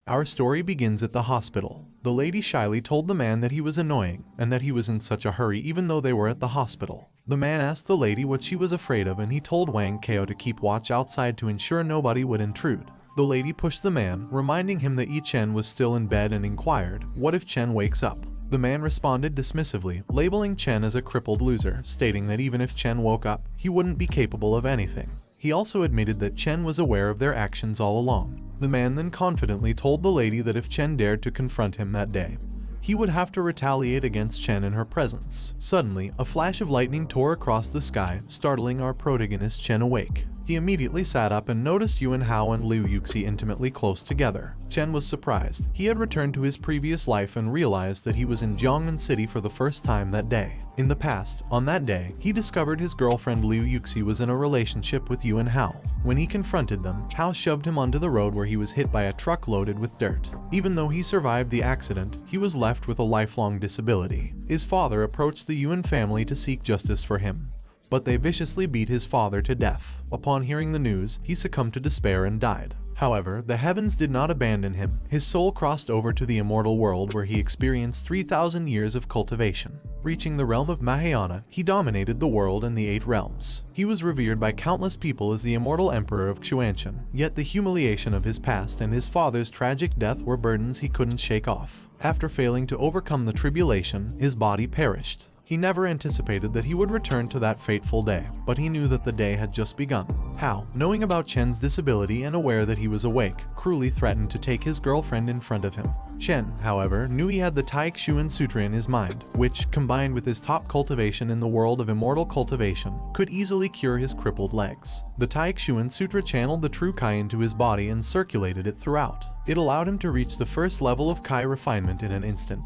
Our story begins at the hospital. The lady shyly told the man that he was annoying and that he was in such a hurry even though they were at the hospital. The man asked the lady what she was afraid of and he told Wang Kao to keep watch outside to ensure nobody would intrude. The lady pushed the man, reminding him that Yi Chen was still in bed and inquired, "What if Chen wakes up?" The man responded dismissively, labeling Chen as a crippled loser, stating that even if Chen woke up, he wouldn't be capable of anything. He also admitted that Chen was aware of their actions all along. The man then confidently told the lady that if Chen dared to confront him that day, he would have to retaliate against Chen in her presence. Suddenly, a flash of lightning tore across the sky, startling our protagonist Chen awake. He immediately sat up and noticed Yuan Hao and Liu Yuxi intimately close together. Chen was surprised. He had returned to his previous life and realized that he was in Jiangnan City for the first time that day. In the past, on that day, he discovered his girlfriend Liu Yuxi was in a relationship with Yuan Hao. When he confronted them, Hao shoved him onto the road where he was hit by a truck loaded with dirt. Even though he survived the accident, he was left with a lifelong disability. His father approached the Yuan family to seek justice for him, but they viciously beat his father to death. Upon hearing the news, he succumbed to despair and died. However, the heavens did not abandon him. His soul crossed over to the immortal world where he experienced 3,000 years of cultivation. Reaching the realm of Mahayana, he dominated the world and the 8 realms. He was revered by countless people as the immortal emperor of Xuanchen, yet the humiliation of his past and his father's tragic death were burdens he couldn't shake off. After failing to overcome the tribulation, his body perished. He never anticipated that he would return to that fateful day, but he knew that the day had just begun. Hao, knowing about Chen's disability and aware that he was awake, cruelly threatened to take his girlfriend in front of him. Chen, however, knew he had the Taixuan Sutra in his mind, which, combined with his top cultivation in the world of immortal cultivation, could easily cure his crippled legs. The Taixuan Sutra channeled the true Kai into his body and circulated it throughout. It allowed him to reach the first level of Kai refinement in an instant,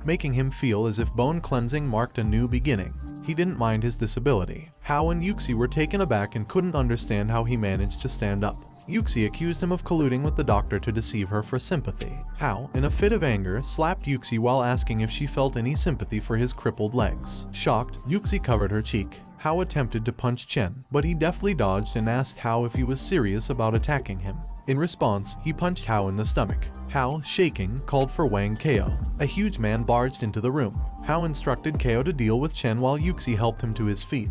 making him feel as if bone cleansing marked a new beginning. He didn't mind his disability. Hao and Yuxi were taken aback and couldn't understand how he managed to stand up. Yuxi accused him of colluding with the doctor to deceive her for sympathy. Hao, in a fit of anger, slapped Yuxi while asking if she felt any sympathy for his crippled legs. Shocked, Yuxi covered her cheek. Hao attempted to punch Chen, but he deftly dodged and asked Hao if he was serious about attacking him. In response, he punched Hao in the stomach. Hao, shaking, called for Wang Kao. A huge man barged into the room. Hao instructed Kao to deal with Chen while Yuxi helped him to his feet,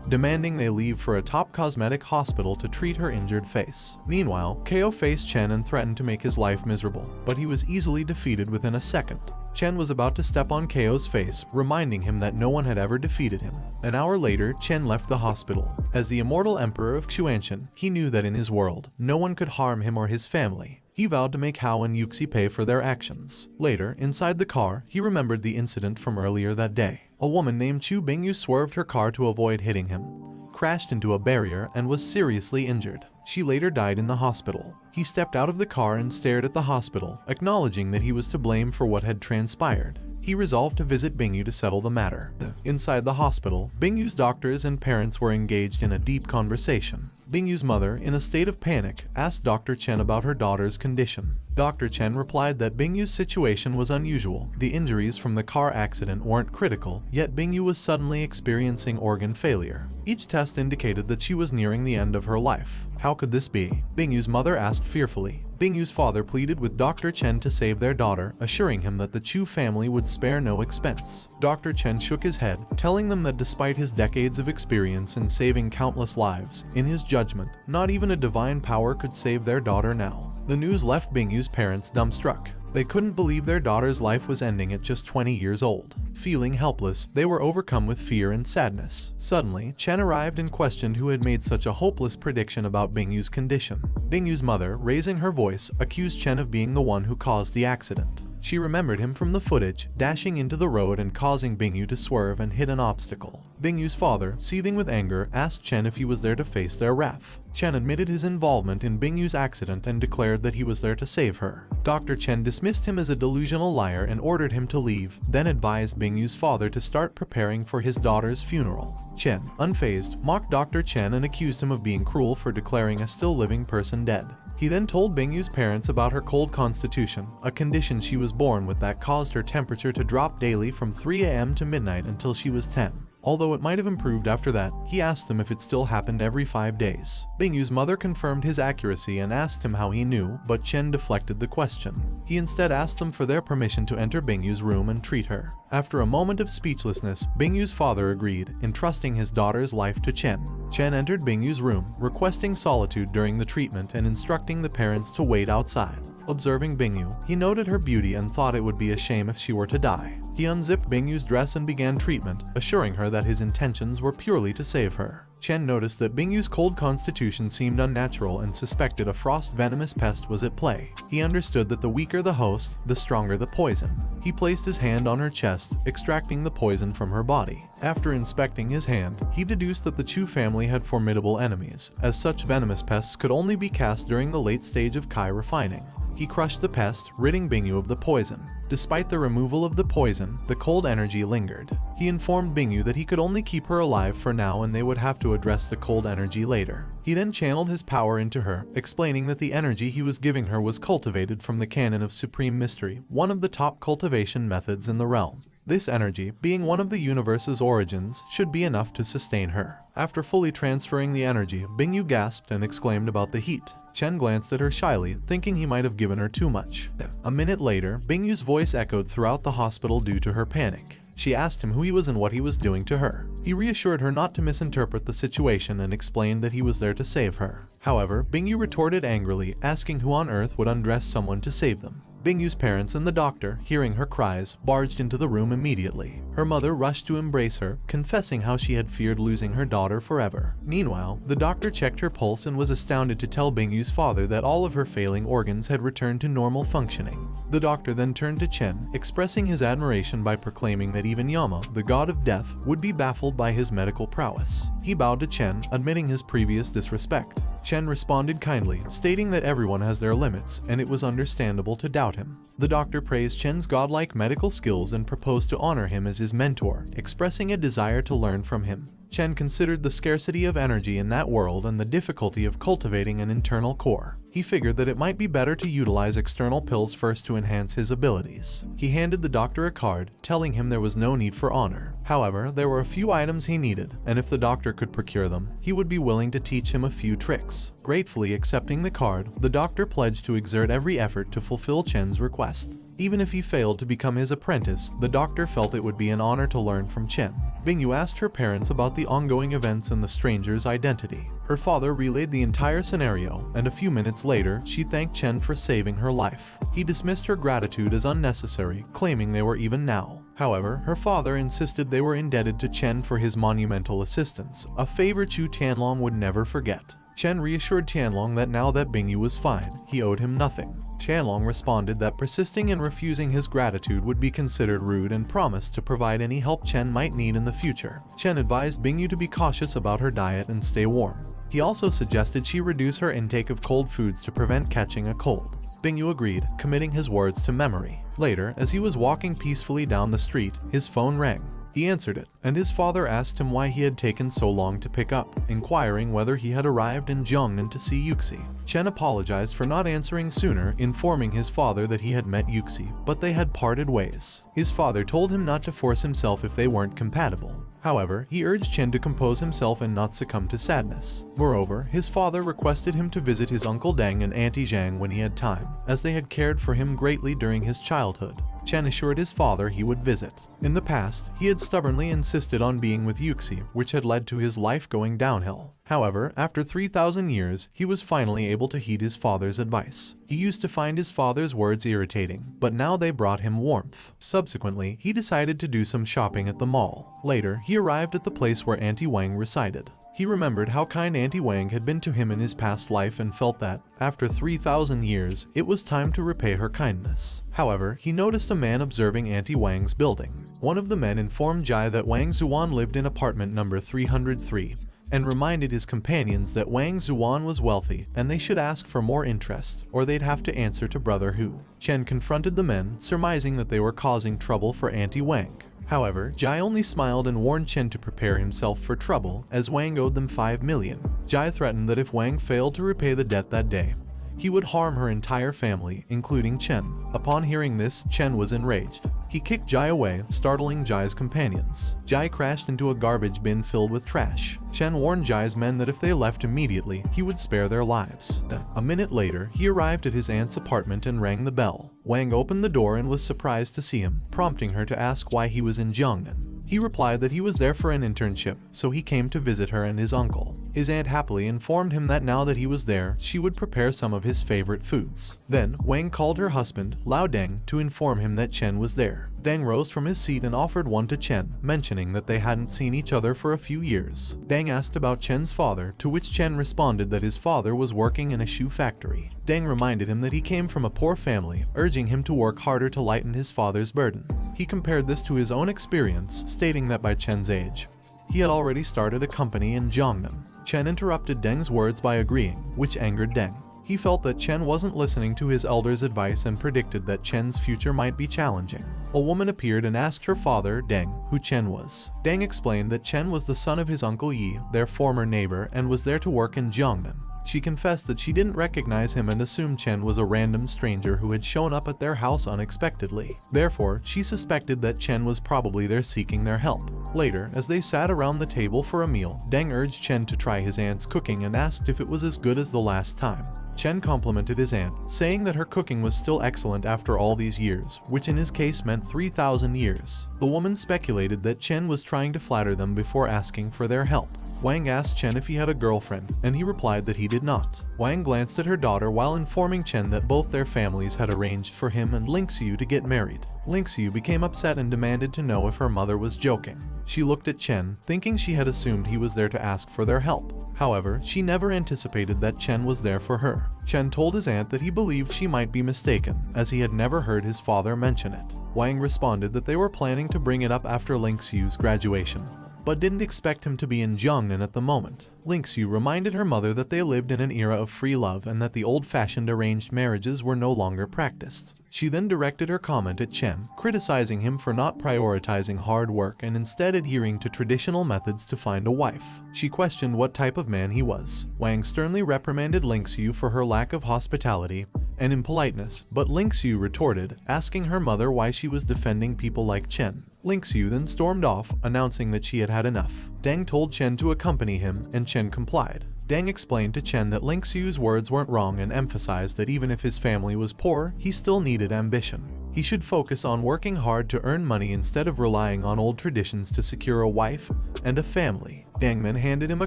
demanding they leave for a top cosmetic hospital to treat her injured face. Meanwhile, Kao faced Chen and threatened to make his life miserable, but he was easily defeated within a second. Chen was about to step on Kao's face, reminding him that no one had ever defeated him. An hour later, Chen left the hospital. As the immortal emperor of Xuanchen, he knew that in his world, no one could harm him or his family. He vowed to make Hao and Yuxi pay for their actions. Later, inside the car, he remembered the incident from earlier that day. A woman named Chu Bingyu swerved her car to avoid hitting him, crashed into a barrier, and was seriously injured. She later died in the hospital. He stepped out of the car and stared at the hospital, acknowledging that he was to blame for what had transpired. He resolved to visit Bingyu to settle the matter. Inside the hospital, Bingyu's doctors and parents were engaged in a deep conversation. Bingyu's mother, in a state of panic, asked Dr. Chen about her daughter's condition. Dr. Chen replied that Bingyu's situation was unusual. The injuries from the car accident weren't critical, yet Bingyu was suddenly experiencing organ failure. Each test indicated that she was nearing the end of her life. How could this be? Bingyu's mother asked fearfully. Bingyu's father pleaded with Dr. Chen to save their daughter, assuring him that the Chu family would spare no expense. Dr. Chen shook his head, telling them that despite his decades of experience in saving countless lives, in his judgment, not even a divine power could save their daughter now. The news left Bingyu's parents dumbstruck. They couldn't believe their daughter's life was ending at just 20 years old. Feeling helpless, they were overcome with fear and sadness. Suddenly, Chen arrived and questioned who had made such a hopeless prediction about Bingyu's condition. Bingyu's mother, raising her voice, accused Chen of being the one who caused the accident. She remembered him from the footage, dashing into the road and causing Bingyu to swerve and hit an obstacle. Bingyu's father, seething with anger, asked Chen if he was there to face their wrath. Chen admitted his involvement in Bingyu's accident and declared that he was there to save her. Dr. Chen dismissed him as a delusional liar and ordered him to leave, then advised Bingyu's father to start preparing for his daughter's funeral. Chen, unfazed, mocked Dr. Chen and accused him of being cruel for declaring a still living person dead. He then told Bingyu's parents about her cold constitution, a condition she was born with that caused her temperature to drop daily from 3 a.m. to midnight until she was 10. Although it might have improved after that, he asked them if it still happened every 5 days. Bingyu's mother confirmed his accuracy and asked him how he knew, but Chen deflected the question. He instead asked them for their permission to enter Bingyu's room and treat her. After a moment of speechlessness, Bingyu's father agreed, entrusting his daughter's life to Chen. Chen entered Bingyu's room, requesting solitude during the treatment and instructing the parents to wait outside. Observing Bingyu, he noted her beauty and thought it would be a shame if she were to die. He unzipped Bingyu's dress and began treatment, assuring her that his intentions were purely to save her. Chen noticed that Bingyu's cold constitution seemed unnatural and suspected a frost-venomous pest was at play. He understood that the weaker the host, the stronger the poison. He placed his hand on her chest, extracting the poison from her body. After inspecting his hand, he deduced that the Chu family had formidable enemies, as such venomous pests could only be cast during the late stage of Kai refining. He crushed the pest, ridding Bingyu of the poison. Despite the removal of the poison, the cold energy lingered. He informed Bingyu that he could only keep her alive for now and they would have to address the cold energy later. He then channeled his power into her, explaining that the energy he was giving her was cultivated from the canon of Supreme Mystery, one of the top cultivation methods in the realm. This energy, being one of the universe's origins, should be enough to sustain her. After fully transferring the energy, Bingyu gasped and exclaimed about the heat. Chen glanced at her shyly, thinking he might have given her too much. A minute later, Bingyu's voice echoed throughout the hospital due to her panic. She asked him who he was and what he was doing to her. He reassured her not to misinterpret the situation and explained that he was there to save her. However, Bingyu retorted angrily, asking who on earth would undress someone to save them. Bingyu's parents and the doctor, hearing her cries, barged into the room immediately. Her mother rushed to embrace her, confessing how she had feared losing her daughter forever. Meanwhile, the doctor checked her pulse and was astounded to tell Bingyu's father that all of her failing organs had returned to normal functioning. The doctor then turned to Chen, expressing his admiration by proclaiming that even Yama, the god of death, would be baffled by his medical prowess. He bowed to Chen, admitting his previous disrespect. Chen responded kindly, stating that everyone has their limits, and it was understandable to doubt him. The doctor praised Chen's godlike medical skills and proposed to honor him as his mentor, expressing a desire to learn from him. Chen considered the scarcity of energy in that world and the difficulty of cultivating an internal core. He figured that it might be better to utilize external pills first to enhance his abilities. He handed the doctor a card, telling him there was no need for honor. However, there were a few items he needed, and if the doctor could procure them, he would be willing to teach him a few tricks. Gratefully accepting the card, the doctor pledged to exert every effort to fulfill Chen's request. Even if he failed to become his apprentice, the doctor felt it would be an honor to learn from Chen. Bingyu asked her parents about the ongoing events and the stranger's identity. Her father relayed the entire scenario, and a few minutes later, she thanked Chen for saving her life. He dismissed her gratitude as unnecessary, claiming they were even now. However, her father insisted they were indebted to Chen for his monumental assistance, a favor Chu Tianlong would never forget. Chen reassured Tianlong that now that Bingyu was fine, he owed him nothing. Tianlong responded that persisting and refusing his gratitude would be considered rude and promised to provide any help Chen might need in the future. Chen advised Bingyu to be cautious about her diet and stay warm. He also suggested she reduce her intake of cold foods to prevent catching a cold. Bingyu agreed, committing his words to memory. Later, as he was walking peacefully down the street, his phone rang. He answered it, and his father asked him why he had taken so long to pick up, inquiring whether he had arrived in Jiangnan to see Yuxi. Chen apologized for not answering sooner, informing his father that he had met Yuxi, but they had parted ways. His father told him not to force himself if they weren't compatible. However, he urged Chen to compose himself and not succumb to sadness. Moreover, his father requested him to visit his Uncle Deng and Auntie Zhang when he had time, as they had cared for him greatly during his childhood. Chen assured his father he would visit. In the past, he had stubbornly insisted on being with Yuxi, which had led to his life going downhill. However, after 3,000 years, he was finally able to heed his father's advice. He used to find his father's words irritating, but now they brought him warmth. Subsequently, he decided to do some shopping at the mall. Later, he arrived at the place where Auntie Wang resided. He remembered how kind Auntie Wang had been to him in his past life and felt that, after 3,000 years, it was time to repay her kindness. However, he noticed a man observing Auntie Wang's building. One of the men informed Jai that Wang Zuan lived in apartment number 303, and reminded his companions that Wang Zuan was wealthy and they should ask for more interest, or they'd have to answer to Brother Hu. Chen confronted the men, surmising that they were causing trouble for Auntie Wang. However, Jai only smiled and warned Chen to prepare himself for trouble, as Wang owed them 5 million. Jai threatened that if Wang failed to repay the debt that day, he would harm her entire family, including Chen. Upon hearing this, Chen was enraged. He kicked Jai away, startling Jai's companions. Jai crashed into a garbage bin filled with trash. Chen warned Jai's men that if they left immediately, he would spare their lives. Then, a minute later, he arrived at his aunt's apartment and rang the bell. Wang opened the door and was surprised to see him, prompting her to ask why he was in Jiangnan. He replied that he was there for an internship, so he came to visit her and his uncle. His aunt happily informed him that now that he was there, she would prepare some of his favorite foods. Then, Wang called her husband, Lao Deng, to inform him that Chen was there. Deng rose from his seat and offered one to Chen, mentioning that they hadn't seen each other for a few years. Deng asked about Chen's father, to which Chen responded that his father was working in a shoe factory. Deng reminded him that he came from a poor family, urging him to work harder to lighten his father's burden. He compared this to his own experience, stating that by Chen's age, he had already started a company in Jiangnan. Chen interrupted Deng's words by agreeing, which angered Deng. He felt that Chen wasn't listening to his elder's advice and predicted that Chen's future might be challenging. A woman appeared and asked her father, Deng, who Chen was. Deng explained that Chen was the son of his uncle Yi, their former neighbor, and was there to work in Jiangnan. She confessed that she didn't recognize him and assumed Chen was a random stranger who had shown up at their house unexpectedly. Therefore, she suspected that Chen was probably there seeking their help. Later, as they sat around the table for a meal, Deng urged Chen to try his aunt's cooking and asked if it was as good as the last time. Chen complimented his aunt, saying that her cooking was still excellent after all these years, which in his case meant 3,000 years. The woman speculated that Chen was trying to flatter them before asking for their help. Wang asked Chen if he had a girlfriend, and he replied that he did not. Wang glanced at her daughter while informing Chen that both their families had arranged for him and Ling Xiu to get married. Ling Xiu became upset and demanded to know if her mother was joking. She looked at Chen, thinking she had assumed he was there to ask for their help. However, she never anticipated that Chen was there for her. Chen told his aunt that he believed she might be mistaken, as he had never heard his father mention it. Wang responded that they were planning to bring it up after Ling Xiu's graduation, but didn't expect him to be in Jiangnan at the moment. Ling Xiu reminded her mother that they lived in an era of free love and that the old-fashioned arranged marriages were no longer practiced. She then directed her comment at Chen, criticizing him for not prioritizing hard work and instead adhering to traditional methods to find a wife. She questioned what type of man he was. Wang sternly reprimanded Ling Xiu for her lack of hospitality and impoliteness, but Ling Xiu retorted, asking her mother why she was defending people like Chen. Ling Xiu then stormed off, announcing that she had had enough. Deng told Chen to accompany him, and Chen complied. Deng explained to Chen that Ling Xiu's words weren't wrong and emphasized that even if his family was poor, he still needed ambition. He should focus on working hard to earn money instead of relying on old traditions to secure a wife and a family. Deng then handed him a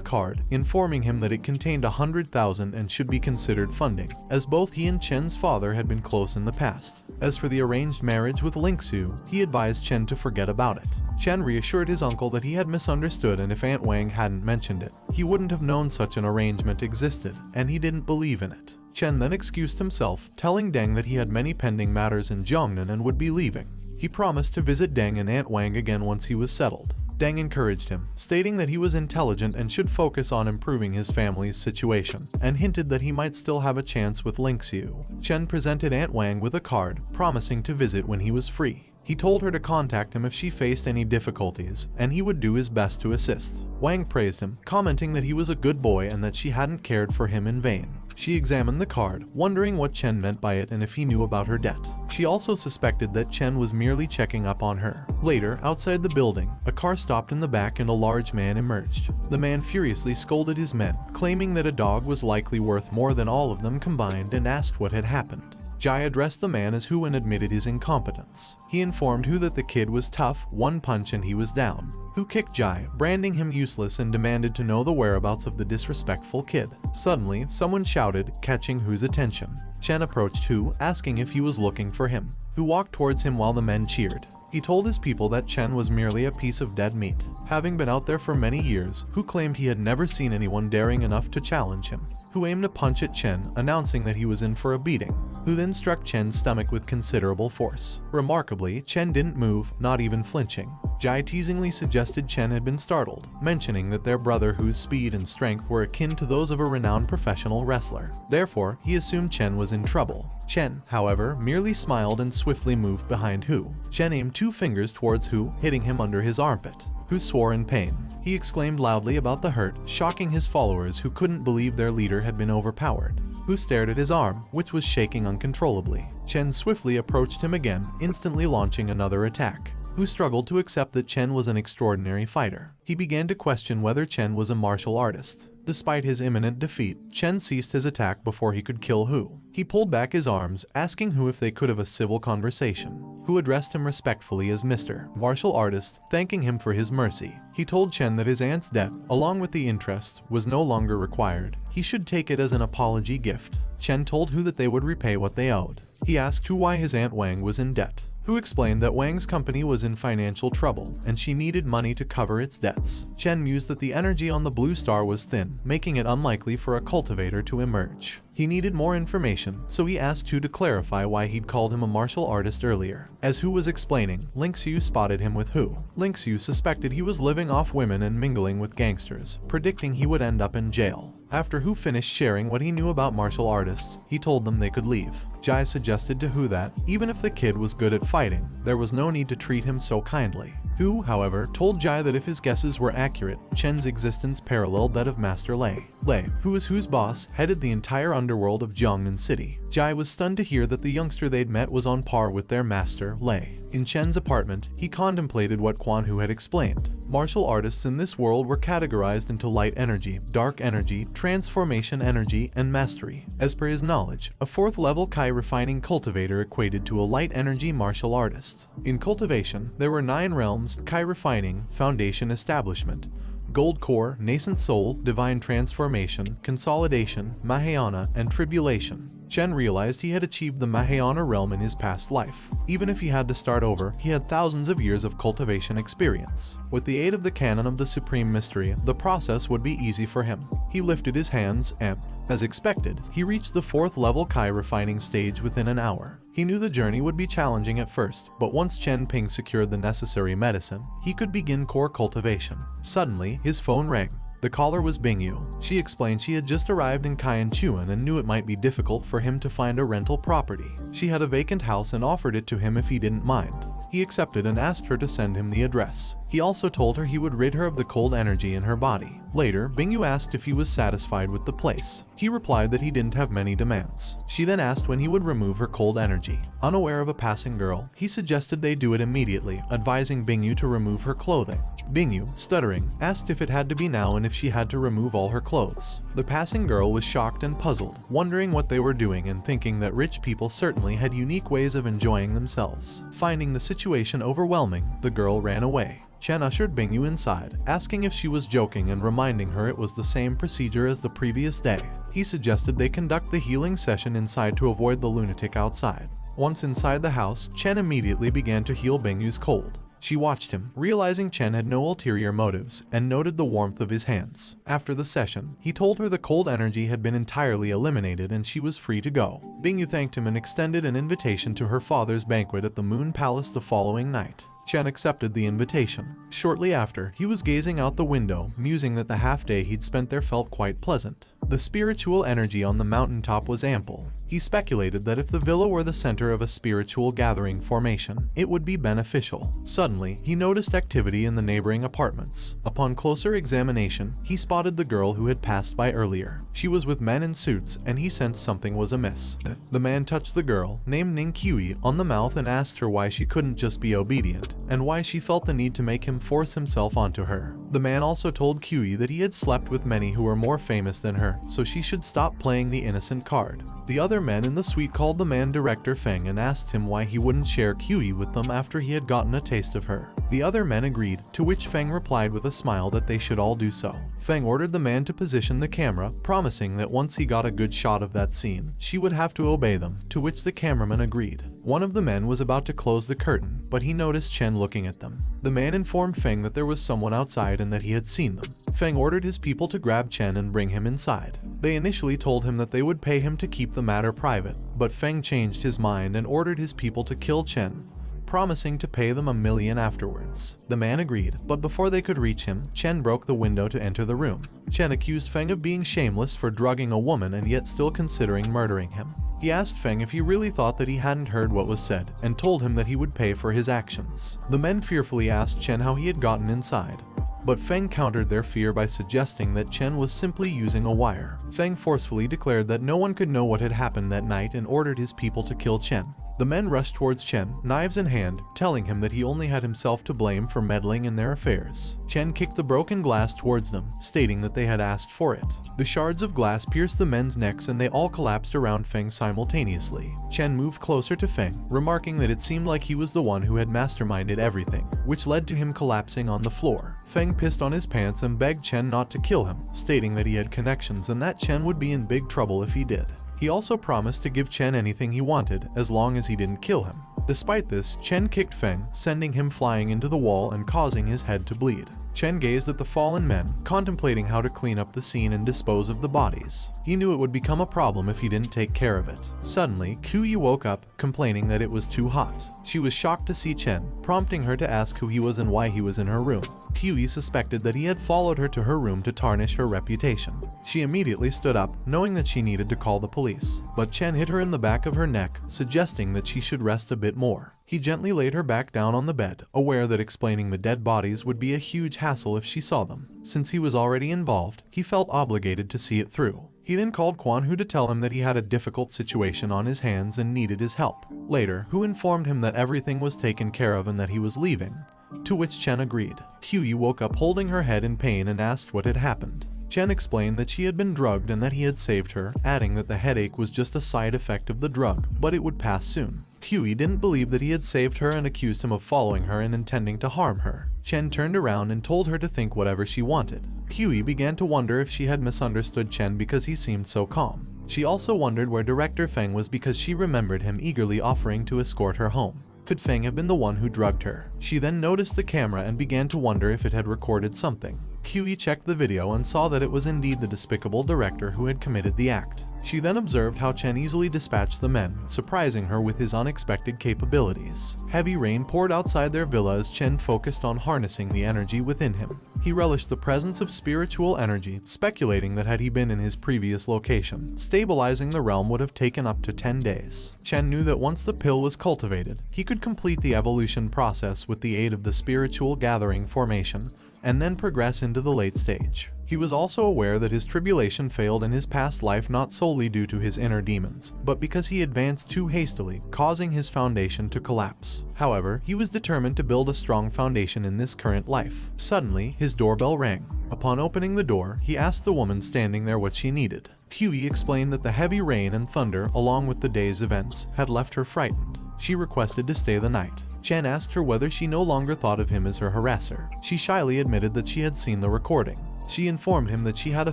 card, informing him that it contained 100,000 and should be considered funding, as both he and Chen's father had been close in the past. As for the arranged marriage with Ling Xiu, he advised Chen to forget about it. Chen reassured his uncle that he had misunderstood and if Aunt Wang hadn't mentioned it, he wouldn't have known such an arrangement existed, and he didn't believe in it. Chen then excused himself, telling Deng that he had many pending matters in Jiangnan and would be leaving. He promised to visit Deng and Aunt Wang again once he was settled. Deng encouraged him, stating that he was intelligent and should focus on improving his family's situation, and hinted that he might still have a chance with Ling Xiu. Chen presented Aunt Wang with a card, promising to visit when he was free. He told her to contact him if she faced any difficulties, and he would do his best to assist. Wang praised him, commenting that he was a good boy and that she hadn't cared for him in vain. She examined the card, wondering what Chen meant by it and if he knew about her debt. She also suspected that Chen was merely checking up on her. Later, outside the building, a car stopped in the back and a large man emerged. The man furiously scolded his men, claiming that a dog was likely worth more than all of them combined, and asked what had happened. Jai addressed the man as Hu and admitted his incompetence. He informed Hu that the kid was tough, one punch and he was down. Hu kicked Jai, branding him useless, and demanded to know the whereabouts of the disrespectful kid. Suddenly, someone shouted, catching Hu's attention. Chen approached Hu, asking if he was looking for him. Hu walked towards him while the men cheered. He told his people that Chen was merely a piece of dead meat. Having been out there for many years, Hu claimed he had never seen anyone daring enough to challenge him. Hu aimed a punch at Chen, announcing that he was in for a beating. Hu then struck Chen's stomach with considerable force. Remarkably, Chen didn't move, not even flinching. Jai teasingly suggested Chen had been startled, mentioning that their brother Hu's speed and strength were akin to those of a renowned professional wrestler. Therefore, he assumed Chen was in trouble. Chen, however, merely smiled and swiftly moved behind Hu. Chen aimed 2 fingers towards Hu, hitting him under his armpit. Hu swore in pain. He exclaimed loudly about the hurt, shocking his followers who couldn't believe their leader had been overpowered. who stared at his arm, which was shaking uncontrollably. Chen swiftly approached him again, instantly launching another attack. Who struggled to accept that Chen was an extraordinary fighter. He began to question whether Chen was a martial artist. Despite his imminent defeat, Chen ceased his attack before he could kill Hu. He pulled back his arms, asking Hu if they could have a civil conversation. Hu addressed him respectfully as Mr. Martial Artist, thanking him for his mercy. He told Chen that his aunt's debt, along with the interest, was no longer required. He should take it as an apology gift. Chen told Hu that they would repay what they owed. He asked Hu why his aunt Wang was in debt. Hu explained that Wang's company was in financial trouble, and she needed money to cover its debts. Chen mused that the energy on the blue star was thin, making it unlikely for a cultivator to emerge. He needed more information, so he asked Hu to clarify why he'd called him a martial artist earlier. As Hu was explaining, Ling Xiu spotted him with Hu. Ling Xiu suspected he was living off women and mingling with gangsters, predicting he would end up in jail. After Hu finished sharing what he knew about martial artists, he told them they could leave. Jai suggested to Hu that, even if the kid was good at fighting, there was no need to treat him so kindly. Hu, however, told Jai that if his guesses were accurate, Chen's existence paralleled that of Master Lei. Lei, who was Hu's boss, headed the entire underworld of Jiangnan City. Jai was stunned to hear that the youngster they'd met was on par with their master, Lei. In Chen's apartment, he contemplated what Quan Hu had explained. Martial artists in this world were categorized into light energy, dark energy, transformation energy, and mastery. As per his knowledge, a 4th level Kai refining cultivator equated to a light energy martial artist. In cultivation, there were 9 realms: Kai refining, foundation establishment, Gold Core, Nascent Soul, Divine Transformation, Consolidation, Mahayana, and Tribulation. Chen realized he had achieved the Mahayana realm in his past life. Even if he had to start over, he had thousands of years of cultivation experience. With the aid of the canon of the Supreme Mystery, the process would be easy for him. He lifted his hands and, as expected, he reached the 4th level Kai refining stage within an hour. He knew the journey would be challenging at first, but once Chen Ping secured the necessary medicine, he could begin core cultivation. Suddenly, his phone rang. The caller was Bingyu. She explained she had just arrived in Kaianchuan and knew it might be difficult for him to find a rental property. She had a vacant house and offered it to him if he didn't mind. He accepted and asked her to send him the address. He also told her he would rid her of the cold energy in her body. Later, Bingyu asked if he was satisfied with the place. He replied that he didn't have many demands. She then asked when he would remove her cold energy. Unaware of a passing girl, he suggested they do it immediately, advising Bingyu to remove her clothing. Bingyu, stuttering, asked if it had to be now and if she had to remove all her clothes. The passing girl was shocked and puzzled, wondering what they were doing and thinking that rich people certainly had unique ways of enjoying themselves. Finding the situation overwhelming, the girl ran away. Chen ushered Bingyu inside, asking if she was joking and reminding her it was the same procedure as the previous day. He suggested they conduct the healing session inside to avoid the lunatic outside. Once inside the house, Chen immediately began to heal Bingyu's cold. She watched him, realizing Chen had no ulterior motives, and noted the warmth of his hands. After the session, he told her the cold energy had been entirely eliminated and she was free to go. Bingyu thanked him and extended an invitation to her father's banquet at the Moon Palace the following night. Chen accepted the invitation. Shortly after, he was gazing out the window, musing that the half-day he'd spent there felt quite pleasant. The spiritual energy on the mountaintop was ample. He speculated that if the villa were the center of a spiritual gathering formation, it would be beneficial. Suddenly, he noticed activity in the neighboring apartments. Upon closer examination, he spotted the girl who had passed by earlier. She was with men in suits, and he sensed something was amiss. The man touched the girl, named Ning Qiui, on the mouth and asked her why she couldn't just be obedient, and why she felt the need to make him force himself onto her. The man also told Qiui that he had slept with many who were more famous than her, so she should stop playing the innocent card. The other men in the suite called the man Director Feng and asked him why he wouldn't share Qiui with them after he had gotten a taste of her. The other men agreed, to which Feng replied with a smile that they should all do so. Feng ordered the man to position the camera, promising that once he got a good shot of that scene, she would have to obey them, to which the cameraman agreed. One of the men was about to close the curtain, but he noticed Chen looking at them. The man informed Feng that there was someone outside and that he had seen them. Feng ordered his people to grab Chen and bring him inside. They initially told him that they would pay him to keep the matter private, but Feng changed his mind and ordered his people to kill Chen, promising to pay them $1 million afterwards. The man agreed, but before they could reach him, Chen broke the window to enter the room. Chen accused Feng of being shameless for drugging a woman and yet still considering murdering him. He asked Feng if he really thought that he hadn't heard what was said, and told him that he would pay for his actions. The men fearfully asked Chen how he had gotten inside. but Feng countered their fear by suggesting that Chen was simply using a wire. Feng forcefully declared that no one could know what had happened that night and ordered his people to kill Chen. The men rushed towards Chen, knives in hand, telling him that he only had himself to blame for meddling in their affairs. Chen kicked the broken glass towards them, stating that they had asked for it. The shards of glass pierced the men's necks and they all collapsed around Feng simultaneously. Chen moved closer to Feng, remarking that it seemed like he was the one who had masterminded everything, which led to him collapsing on the floor. Feng pissed on his pants and begged Chen not to kill him, stating that he had connections and that Chen would be in big trouble if he did. He also promised to give Chen anything he wanted as long as he didn't kill him. Despite this, Chen kicked Feng, sending him flying into the wall and causing his head to bleed. Chen gazed at the fallen men, contemplating how to clean up the scene and dispose of the bodies. He knew it would become a problem if he didn't take care of it. Suddenly, Kuyi woke up, complaining that it was too hot. She was shocked to see Chen, prompting her to ask who he was and why he was in her room. Kuyi suspected that he had followed her to her room to tarnish her reputation. She immediately stood up, knowing that she needed to call the police. But Chen hit her in the back of her neck, suggesting that she should rest a bit more. He gently laid her back down on the bed, aware that explaining the dead bodies would be a huge hassle if she saw them. Since he was already involved, he felt obligated to see it through. He then called Quan Hu to tell him that he had a difficult situation on his hands and needed his help. Later, Hu informed him that everything was taken care of and that he was leaving, to which Chen agreed. Huey woke up holding her head in pain and asked what had happened. Chen explained that she had been drugged and that he had saved her, adding that the headache was just a side effect of the drug, but it would pass soon. Huey didn't believe that he had saved her and accused him of following her and intending to harm her. Chen turned around and told her to think whatever she wanted. Huey began to wonder if she had misunderstood Chen because he seemed so calm. She also wondered where Director Feng was because she remembered him eagerly offering to escort her home. Could Feng have been the one who drugged her? She then noticed the camera and began to wonder if it had recorded something. Huey checked the video and saw that it was indeed the despicable director who had committed the act. She then observed how Chen easily dispatched the men, surprising her with his unexpected capabilities. Heavy rain poured outside their villa as Chen focused on harnessing the energy within him. He relished the presence of spiritual energy, speculating that had he been in his previous location, stabilizing the realm would have taken up to 10 days. Chen knew that once the pill was cultivated, he could complete the evolution process with the aid of the spiritual gathering formation, and then progress into the late stage. He was also aware that his tribulation failed in his past life not solely due to his inner demons, but because he advanced too hastily, causing his foundation to collapse. However, he was determined to build a strong foundation in this current life. Suddenly, his doorbell rang. Upon opening the door, he asked the woman standing there what she needed. Huey explained that the heavy rain and thunder, along with the day's events, had left her frightened. She requested to stay the night. Chen asked her whether she no longer thought of him as her harasser. She shyly admitted that she had seen the recording. She informed him that she had a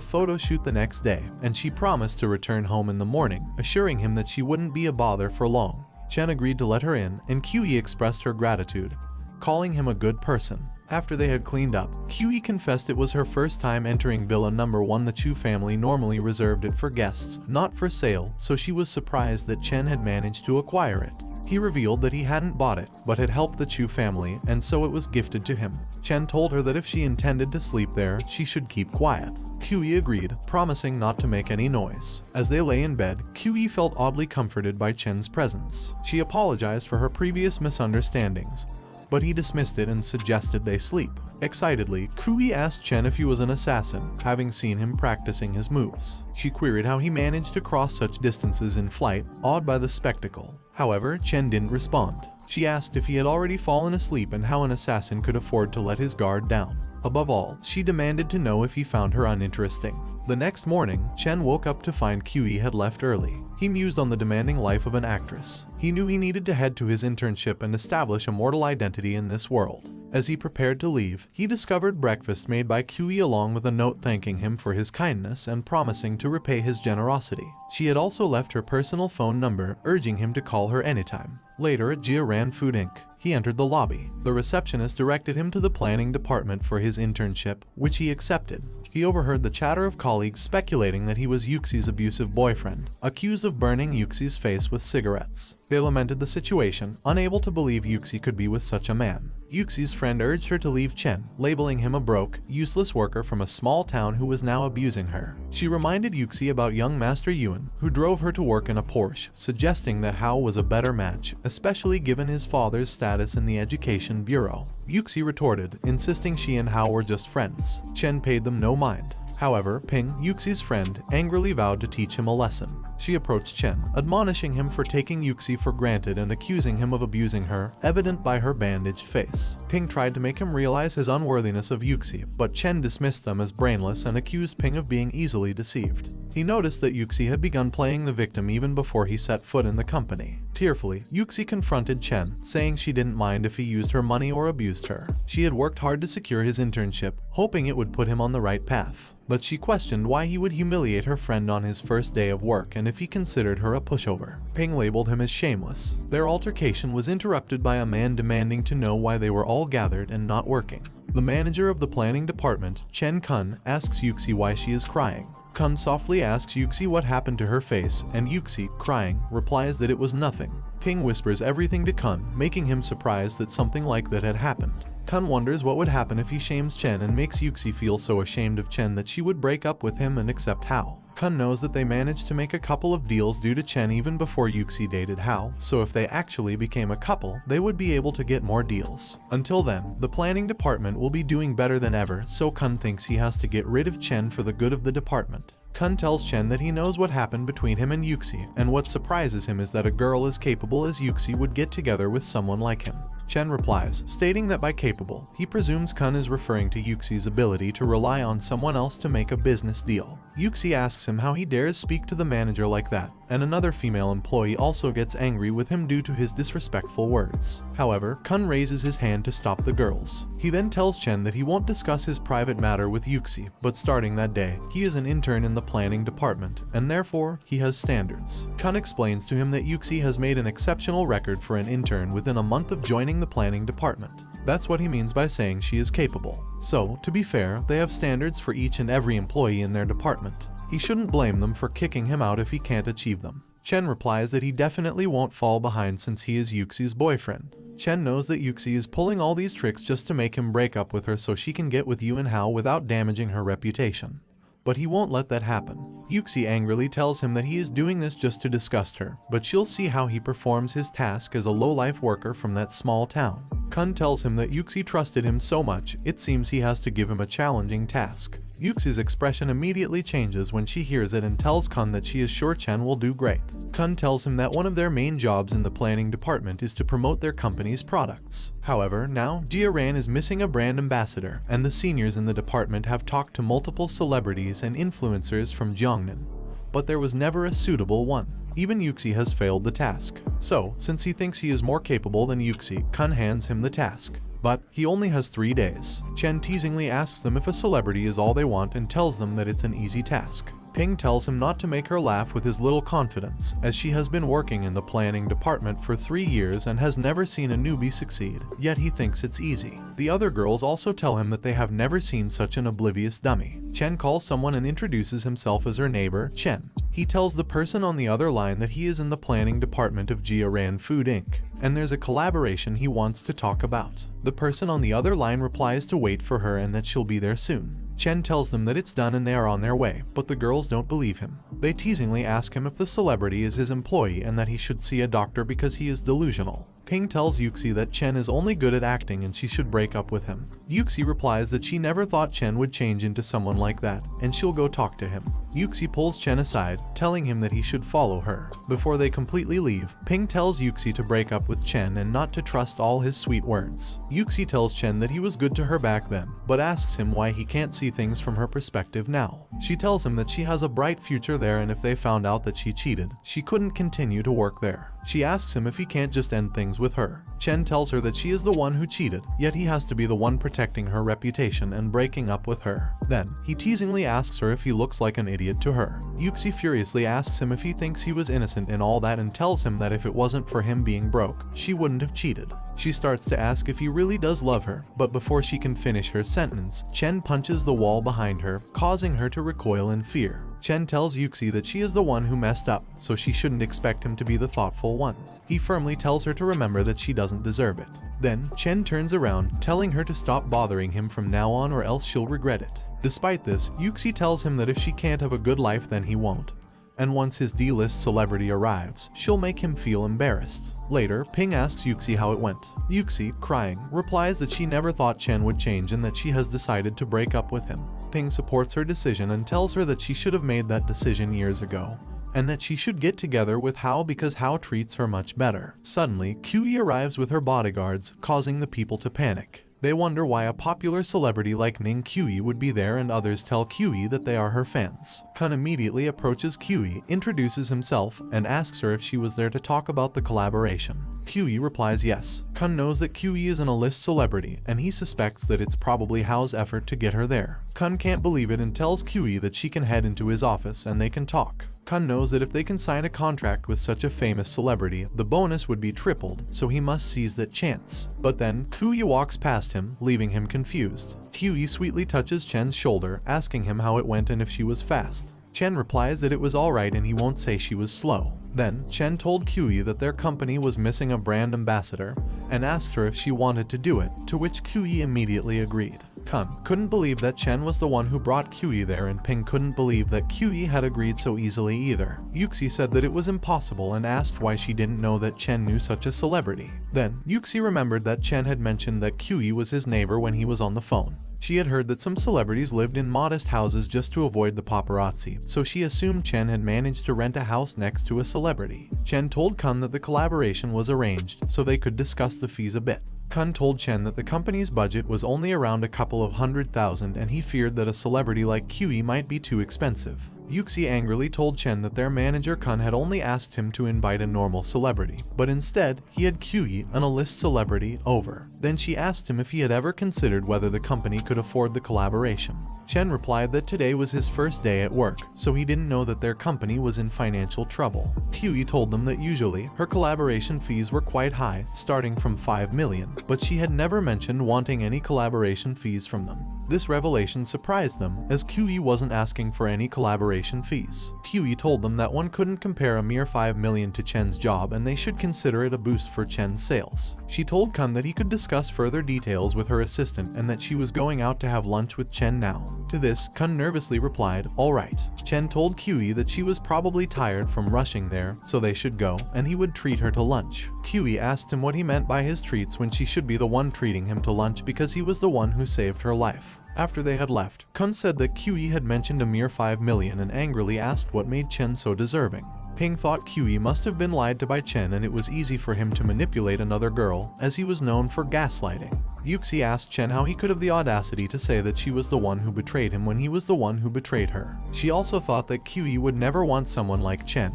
photo shoot the next day, and she promised to return home in the morning, assuring him that she wouldn't be a bother for long. Chen agreed to let her in, and Qi expressed her gratitude, calling him a good person. After they had cleaned up, Qi confessed it was her first time entering Villa number 1. The Chu family normally reserved it for guests, not for sale, so she was surprised that Chen had managed to acquire it. He revealed that he hadn't bought it, but had helped the Chu family, and so it was gifted to him. Chen told her that if she intended to sleep there, she should keep quiet. Qi agreed, promising not to make any noise. As they lay in bed, Qi felt oddly comforted by Chen's presence. She apologized for her previous misunderstandings, but he dismissed it and suggested they sleep. Excitedly, Qi asked Chen if he was an assassin, having seen him practicing his moves. She queried how he managed to cross such distances in flight, awed by the spectacle. However, Chen didn't respond. She asked if he had already fallen asleep and how an assassin could afford to let his guard down. Above all, she demanded to know if he found her uninteresting. The next morning, Chen woke up to find Qi had left early. He mused on the demanding life of an actress. He knew he needed to head to his internship and establish a mortal identity in this world. As he prepared to leave, he discovered breakfast made by Qi along with a note thanking him for his kindness and promising to repay his generosity. She had also left her personal phone number, urging him to call her anytime. Later at Jiaran Food Inc., he entered the lobby. The receptionist directed him to the planning department for his internship, which he accepted. He overheard the chatter of colleagues speculating that he was Yuxi's abusive boyfriend, accused of burning Yuxi's face with cigarettes. They lamented the situation, unable to believe Yuxi could be with such a man. Yuxi's friend urged her to leave Chen, labeling him a broke, useless worker from a small town who was now abusing her. She reminded Yuxi about young Master Yuan, who drove her to work in a Porsche, suggesting that Hao was a better match, especially given his father's status in the Education Bureau. Yuxi retorted, insisting she and Hao were just friends. Chen paid them no mind. However, Ping, Yuxi's friend, angrily vowed to teach him a lesson. She approached Chen, admonishing him for taking Yuxi for granted and accusing him of abusing her, evident by her bandaged face. Ping tried to make him realize his unworthiness of Yuxi, but Chen dismissed them as brainless and accused Ping of being easily deceived. He noticed that Yuxi had begun playing the victim even before he set foot in the company. Tearfully, Yuxi confronted Chen, saying she didn't mind if he used her money or abused her. She had worked hard to secure his internship, hoping it would put him on the right path. But she questioned why he would humiliate her friend on his first day of work and if he considered her a pushover. Ping labeled him as shameless. Their altercation was interrupted by a man demanding to know why they were all gathered and not working. The manager of the planning department, Chen Kun, asks Yuxi why she is crying. Kun softly asks Yuxi what happened to her face, and Yuxi, crying, replies that it was nothing. Ping whispers everything to Kun, making him surprised that something like that had happened. Kun wonders what would happen if he shames Chen and makes Yuxi feel so ashamed of Chen that she would break up with him and accept Hao. Kun knows that they managed to make a couple of deals due to Chen even before Yuxi dated Hao, so if they actually became a couple, they would be able to get more deals. Until then, the planning department will be doing better than ever, so Kun thinks he has to get rid of Chen for the good of the department. Kun tells Chen that he knows what happened between him and Yuxi, and what surprises him is that a girl as capable as Yuxi would get together with someone like him. Chen replies, stating that by capable, he presumes Kun is referring to Yuxi's ability to rely on someone else to make a business deal. Yuxi asks him how he dares speak to the manager like that, and another female employee also gets angry with him due to his disrespectful words. However, Kun raises his hand to stop the girls. He then tells Chen that he won't discuss his private matter with Yuxi, but starting that day, he is an intern in the planning department, and therefore, he has standards. Kun explains to him that Yuxi has made an exceptional record for an intern within a month of joining the planning department. That's what he means by saying she is capable. So, to be fair, they have standards for each and every employee in their department. He shouldn't blame them for kicking him out if he can't achieve them. Chen replies that he definitely won't fall behind since he is Yuxi's boyfriend. Chen knows that Yuxi is pulling all these tricks just to make him break up with her so she can get with Yu and Hao without damaging her reputation. But he won't let that happen. Yuxi angrily tells him that he is doing this just to disgust her, but she'll see how he performs his task as a low-life worker from that small town. Kun tells him that Yuxi trusted him so much, it seems he has to give him a challenging task. Yuxi's expression immediately changes when she hears it and tells Kun that she is sure Chen will do great. Kun tells him that one of their main jobs in the planning department is to promote their company's products. However, now, Jiaran is missing a brand ambassador, and the seniors in the department have talked to multiple celebrities and influencers from Jiangnan. But there was never a suitable one. Even Yuxi has failed the task. So, since he thinks he is more capable than Yuxi, Kun hands him the task. But he only has 3 days. Chen teasingly asks them if a celebrity is all they want and tells them that it's an easy task. Ping tells him not to make her laugh with his little confidence, as she has been working in the planning department for 3 years and has never seen a newbie succeed, yet he thinks it's easy. The other girls also tell him that they have never seen such an oblivious dummy. Chen calls someone and introduces himself as her neighbor, Chen. He tells the person on the other line that he is in the planning department of Jiaran Food Inc., and there's a collaboration he wants to talk about. The person on the other line replies to wait for her and that she'll be there soon. Chen tells them that it's done and they are on their way, but the girls don't believe him. They teasingly ask him if the celebrity is his employee and that he should see a doctor because he is delusional. Ping tells Yuxi that Chen is only good at acting and she should break up with him. Yuxi replies that she never thought Chen would change into someone like that, and she'll go talk to him. Yuxi pulls Chen aside, telling him that he should follow her. Before they completely leave, Ping tells Yuxi to break up with Chen and not to trust all his sweet words. Yuxi tells Chen that he was good to her back then, but asks him why he can't see things from her perspective now. She tells him that she has a bright future there and if they found out that she cheated, she couldn't continue to work there. She asks him if he can't just end things with her. Chen tells her that she is the one who cheated, yet he has to be the one protecting her reputation and breaking up with her. Then, he teasingly asks her if he looks like an idiot to her. Yuxi furiously asks him if he thinks he was innocent in all that and tells him that if it wasn't for him being broke, she wouldn't have cheated. She starts to ask if he really does love her, but before she can finish her sentence, Chen punches the wall behind her, causing her to recoil in fear. Chen tells Yuxi that she is the one who messed up, so she shouldn't expect him to be the thoughtful one. He firmly tells her to remember that she doesn't deserve it. Then, Chen turns around, telling her to stop bothering him from now on or else she'll regret it. Despite this, Yuxi tells him that if she can't have a good life then he won't. And once his D-list celebrity arrives, she'll make him feel embarrassed. Later, Ping asks Yuxi how it went. Yuxi, crying, replies that she never thought Chen would change and that she has decided to break up with him. Ping supports her decision and tells her that she should have made that decision years ago, and that she should get together with Hao because Hao treats her much better. Suddenly, Qi arrives with her bodyguards, causing the people to panic. They wonder why a popular celebrity like Ning Qi would be there, and others tell Qi that they are her fans. Kun immediately approaches Qi, introduces himself, and asks her if she was there to talk about the collaboration. Qi replies yes. Kun knows that Qi is an A-list celebrity, and he suspects that it's probably Hao's effort to get her there. Kun can't believe it and tells Qi that she can head into his office and they can talk. Kun knows that if they can sign a contract with such a famous celebrity, the bonus would be tripled, so he must seize that chance. But then, Qi walks past him, leaving him confused. Qi sweetly touches Chen's shoulder, asking him how it went and if she was fast. Chen replies that it was alright and he won't say she was slow. Then, Chen told Qi that their company was missing a brand ambassador, and asked her if she wanted to do it, to which Qi immediately agreed. Kun couldn't believe that Chen was the one who brought Qi there, and Ping couldn't believe that Qi had agreed so easily either. Yuxi said that it was impossible and asked why she didn't know that Chen knew such a celebrity. Then, Yuxi remembered that Chen had mentioned that Qi was his neighbor when he was on the phone. She had heard that some celebrities lived in modest houses just to avoid the paparazzi, so she assumed Chen had managed to rent a house next to a celebrity. Chen told Kun that the collaboration was arranged, so they could discuss the fees a bit. Kun told Chen that the company's budget was only around a couple of $100,000 and he feared that a celebrity like Qi might be too expensive. Yuxi angrily told Chen that their manager Kun had only asked him to invite a normal celebrity, but instead, he had Qi, an A-list celebrity, over. Then she asked him if he had ever considered whether the company could afford the collaboration. Chen replied that today was his first day at work, so he didn't know that their company was in financial trouble. Qi told them that usually, her collaboration fees were quite high, starting from 5 million, but she had never mentioned wanting any collaboration fees from them. This revelation surprised them, as Qi wasn't asking for any collaboration fees. Qi told them that one couldn't compare a mere 5 million to Chen's job and they should consider it a boost for Chen's sales. She told Kun that he could discuss further details with her assistant and that she was going out to have lunch with Chen now. To this, Kun nervously replied, "Alright." Chen told Qi that she was probably tired from rushing there, so they should go, and he would treat her to lunch. Qi asked him what he meant by his treats when she should be the one treating him to lunch because he was the one who saved her life. After they had left, Kun said that Qi had mentioned a mere 5 million and angrily asked what made Chen so deserving. Ping thought Qi must have been lied to by Chen and it was easy for him to manipulate another girl, as he was known for gaslighting. Yuxi asked Chen how he could have the audacity to say that she was the one who betrayed him when he was the one who betrayed her. She also thought that Qi would never want someone like Chen,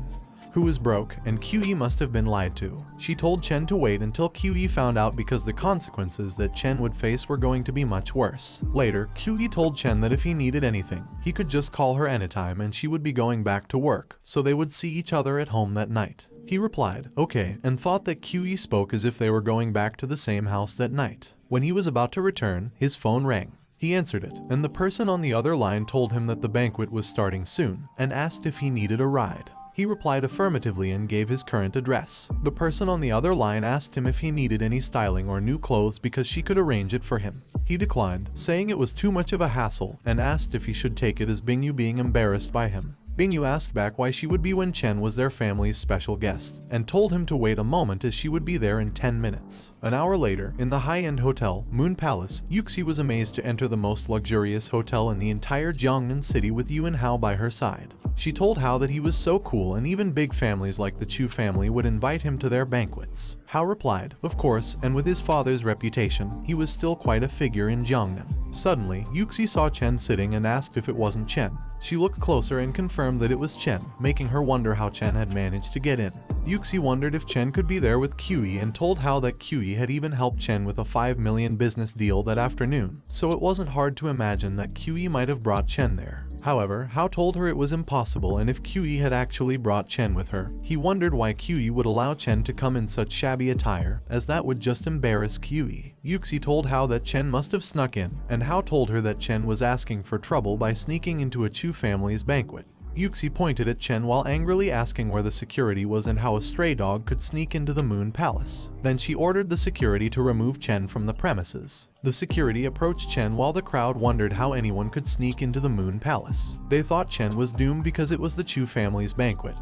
who was broke, and Qi must have been lied to. She told Chen to wait until Qi found out because the consequences that Chen would face were going to be much worse. Later, Qi told Chen that if he needed anything, he could just call her anytime and she would be going back to work, so they would see each other at home that night. He replied, "Okay," and thought that Qi spoke as if they were going back to the same house that night. When he was about to return, his phone rang. He answered it, and the person on the other line told him that the banquet was starting soon, and asked if he needed a ride. He replied affirmatively and gave his current address. The person on the other line asked him if he needed any styling or new clothes because she could arrange it for him. He declined, saying it was too much of a hassle, and asked if he should take it as Bingyu being embarrassed by him. Bingyu asked back why she would be when Chen was their family's special guest, and told him to wait a moment as she would be there in 10 minutes. An hour later, in the high-end hotel, Moon Palace, Yuxi was amazed to enter the most luxurious hotel in the entire Jiangnan city with Yuan Hao by her side. She told Hao that he was so cool and even big families like the Chu family would invite him to their banquets. Hao replied, of course, and with his father's reputation, he was still quite a figure in Jiangnan. Suddenly, Yuxi saw Chen sitting and asked if it wasn't Chen. She looked closer and confirmed that it was Chen, making her wonder how Chen had managed to get in. Yuxi wondered if Chen could be there with Qi and told Hao that Qi had even helped Chen with a 5 million business deal that afternoon, so it wasn't hard to imagine that Qi might have brought Chen there. However, Hao told her it was impossible, and if Qi had actually brought Chen with her, he wondered why Qi would allow Chen to come in such shabby attire, as that would just embarrass Qi. Yuxi told Hao that Chen must have snuck in, and Hao told her that Chen was asking for trouble by sneaking into a Chu family's banquet. Yuxi pointed at Chen while angrily asking where the security was and how a stray dog could sneak into the Moon Palace. Then she ordered the security to remove Chen from the premises. The security approached Chen while the crowd wondered how anyone could sneak into the Moon Palace. They thought Chen was doomed because it was the Chu family's banquet.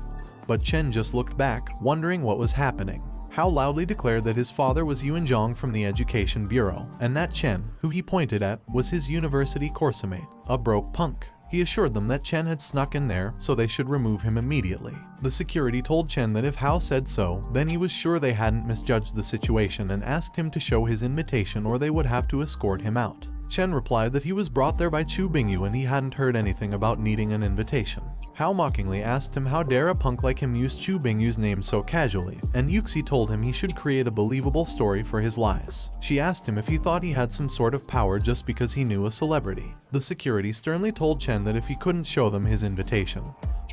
But Chen just looked back, wondering what was happening. Hao loudly declared that his father was Yuanzhong from the Education Bureau, and that Chen, who he pointed at, was his university course mate, a broke punk. He assured them that Chen had snuck in there, so they should remove him immediately. The security told Chen that if Hao said so, then he was sure they hadn't misjudged the situation and asked him to show his invitation or they would have to escort him out. Chen replied that he was brought there by Chu Bingyu and he hadn't heard anything about needing an invitation. Hao mockingly asked him how dare a punk like him use Chu Bingyu's name so casually, and Yuxi told him he should create a believable story for his lies. She asked him if he thought he had some sort of power just because he knew a celebrity. The security sternly told Chen that if he couldn't show them his invitation,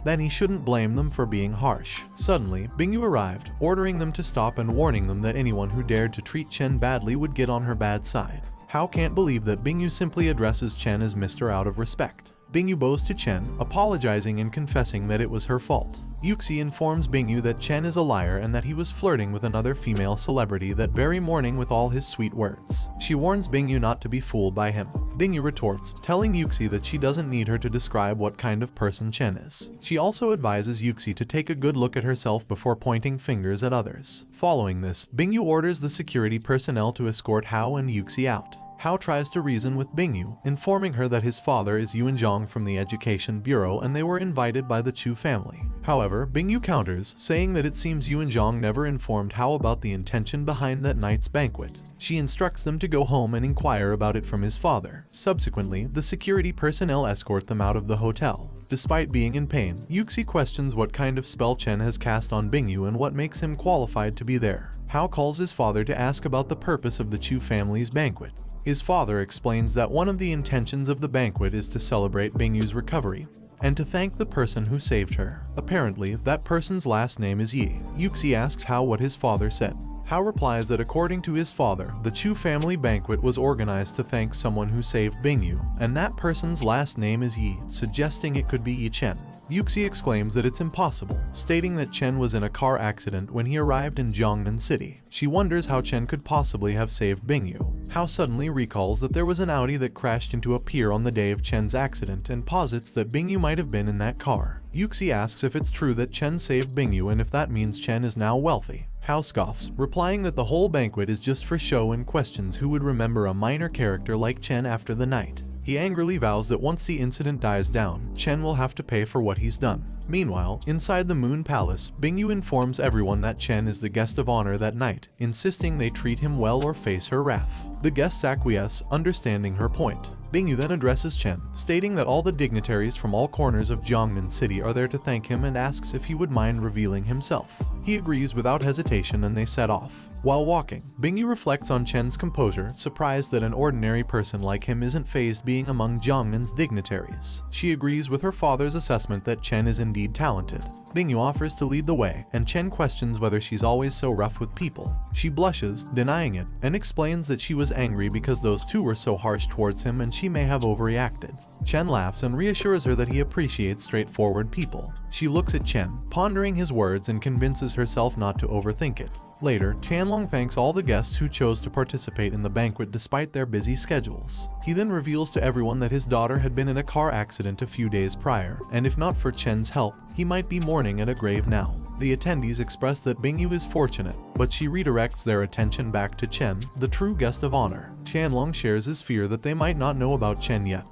then he shouldn't blame them for being harsh. Suddenly, Bingyu arrived, ordering them to stop and warning them that anyone who dared to treat Chen badly would get on her bad side. Hao can't believe that Bingyu simply addresses Chen as Mr. out of respect. Bingyu bows to Chen, apologizing and confessing that it was her fault. Yuxi informs Bingyu that Chen is a liar and that he was flirting with another female celebrity that very morning with all his sweet words. She warns Bingyu not to be fooled by him. Bingyu retorts, telling Yuxi that she doesn't need her to describe what kind of person Chen is. She also advises Yuxi to take a good look at herself before pointing fingers at others. Following this, Bingyu orders the security personnel to escort Hao and Yuxi out. Hao tries to reason with Bingyu, informing her that his father is Yuanzhong from the Education Bureau and they were invited by the Chu family. However, Bingyu counters, saying that it seems Yuanzhong never informed Hao about the intention behind that night's banquet. She instructs them to go home and inquire about it from his father. Subsequently, the security personnel escort them out of the hotel. Despite being in pain, Yuxi questions what kind of spell Chen has cast on Bingyu and what makes him qualified to be there. Hao calls his father to ask about the purpose of the Chu family's banquet. His father explains that one of the intentions of the banquet is to celebrate Bingyu's recovery and to thank the person who saved her. Apparently, that person's last name is Yi. Yuxi asks Hao what his father said. Hao replies that according to his father, the Chu family banquet was organized to thank someone who saved Bingyu, and that person's last name is Yi, suggesting it could be Yi Chen. Yuxi exclaims that it's impossible, stating that Chen was in a car accident when he arrived in Jiangnan City. She wonders how Chen could possibly have saved Bingyu. Hao suddenly recalls that there was an Audi that crashed into a pier on the day of Chen's accident and posits that Bingyu might have been in that car. Yuxi asks if it's true that Chen saved Bingyu and if that means Chen is now wealthy. Hao scoffs, replying that the whole banquet is just for show and questions who would remember a minor character like Chen after the night. He angrily vows that once the incident dies down, Chen will have to pay for what he's done. Meanwhile, inside the Moon Palace, Bingyu informs everyone that Chen is the guest of honor that night, insisting they treat him well or face her wrath. The guests acquiesce, understanding her point. Bingyu then addresses Chen, stating that all the dignitaries from all corners of Jiangnan City are there to thank him and asks if he would mind revealing himself. He agrees without hesitation and they set off. While walking, Bingyu reflects on Chen's composure, surprised that an ordinary person like him isn't fazed being among Jiangnan's dignitaries. She agrees with her father's assessment that Chen is indeed talented. Bingyu offers to lead the way, and Chen questions whether she's always so rough with people. She blushes, denying it, and explains that she was angry because those two were so harsh towards him and she may have overreacted. Chen laughs and reassures her that he appreciates straightforward people. She looks at Chen, pondering his words and convinces herself not to overthink it. Later, Tianlong thanks all the guests who chose to participate in the banquet despite their busy schedules. He then reveals to everyone that his daughter had been in a car accident a few days prior, and if not for Chen's help, he might be mourning at a grave now. The attendees express that Bingyu is fortunate, but she redirects their attention back to Chen, the true guest of honor. Tianlong shares his fear that they might not know about Chen yet,